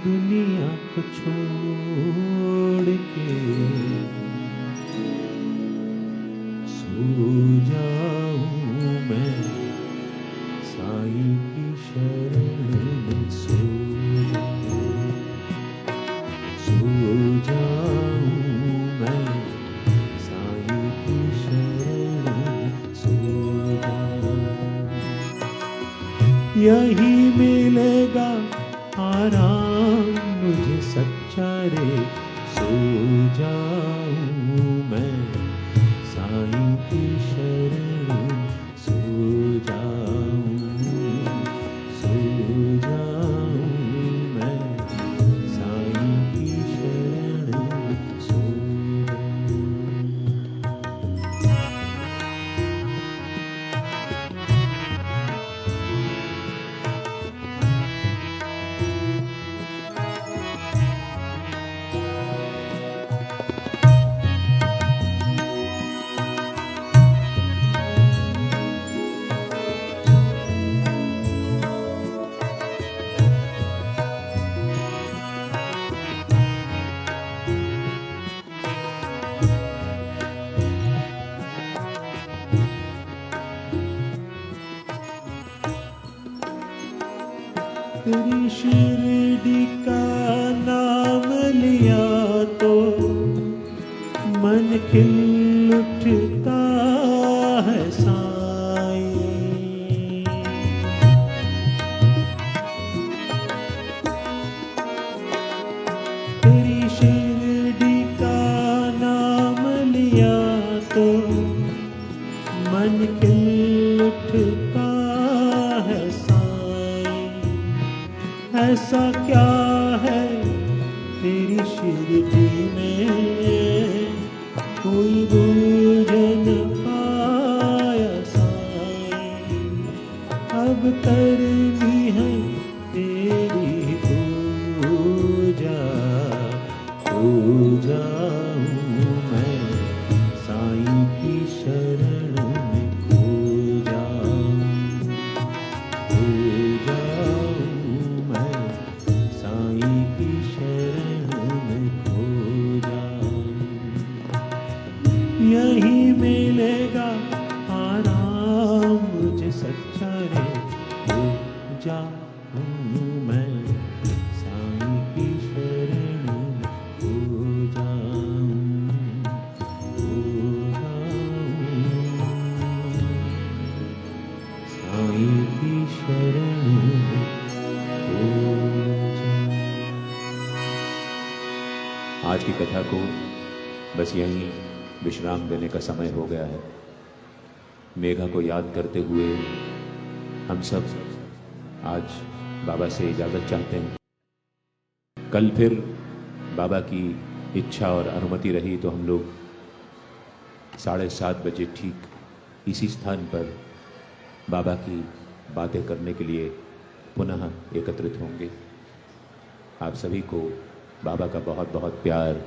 Speaker 2: दुनिया को छोड़ के, सो जाऊं मैं साईं की शरण में, सो जाऊं मैं साईं की शरण में, सो जाऊं। यही मिलेगा आराम मुझे सच्चा रे, सो जाऊं मैं साईं की शरण में, सो जाऊं मैं साईं की शरण में, सो तेरी शिरडी का नाम लिया तो मन खिल उठता है साईं। ऐसा क्या है तेरी शिरडी में, कोई बूझ न पाया साईं। अब करनी है तेरी पूजा, पूजा मैं साईं की शरण में खो जाऊं, खो जाऊं मैं साईं की शरण में खो जाऊं। यही मिलेगा आराम मुझे सच्चा रे, खो जाऊं मैं साईं की शरण में खो जाऊं, खो जाऊं साईं की शरण में खो जाऊं। आज की कथा को बस यहीं विश्राम देने का समय हो गया है। मेघा को याद करते हुए हम सब आज बाबा से इजाज़त चाहते हैं। कल फिर बाबा की इच्छा और अनुमति रही तो हम लोग 7:30 बजे ठीक इसी स्थान पर बाबा की बातें करने के लिए पुनः एकत्रित होंगे। आप सभी को बाबा का बहुत बहुत प्यार,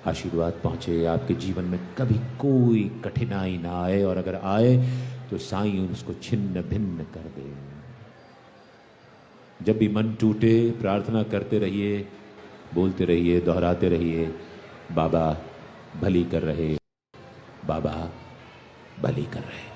Speaker 2: आशीर्वाद पहुँचे। आपके जीवन में कभी कोई कठिनाई ना आए, और अगर आए तो साईं उसको छिन्न भिन्न कर दे। जब भी मन टूटे प्रार्थना करते रहिए, बोलते रहिए, दोहराते रहिए, बाबा भली कर रहे, बाबा भली कर रहे।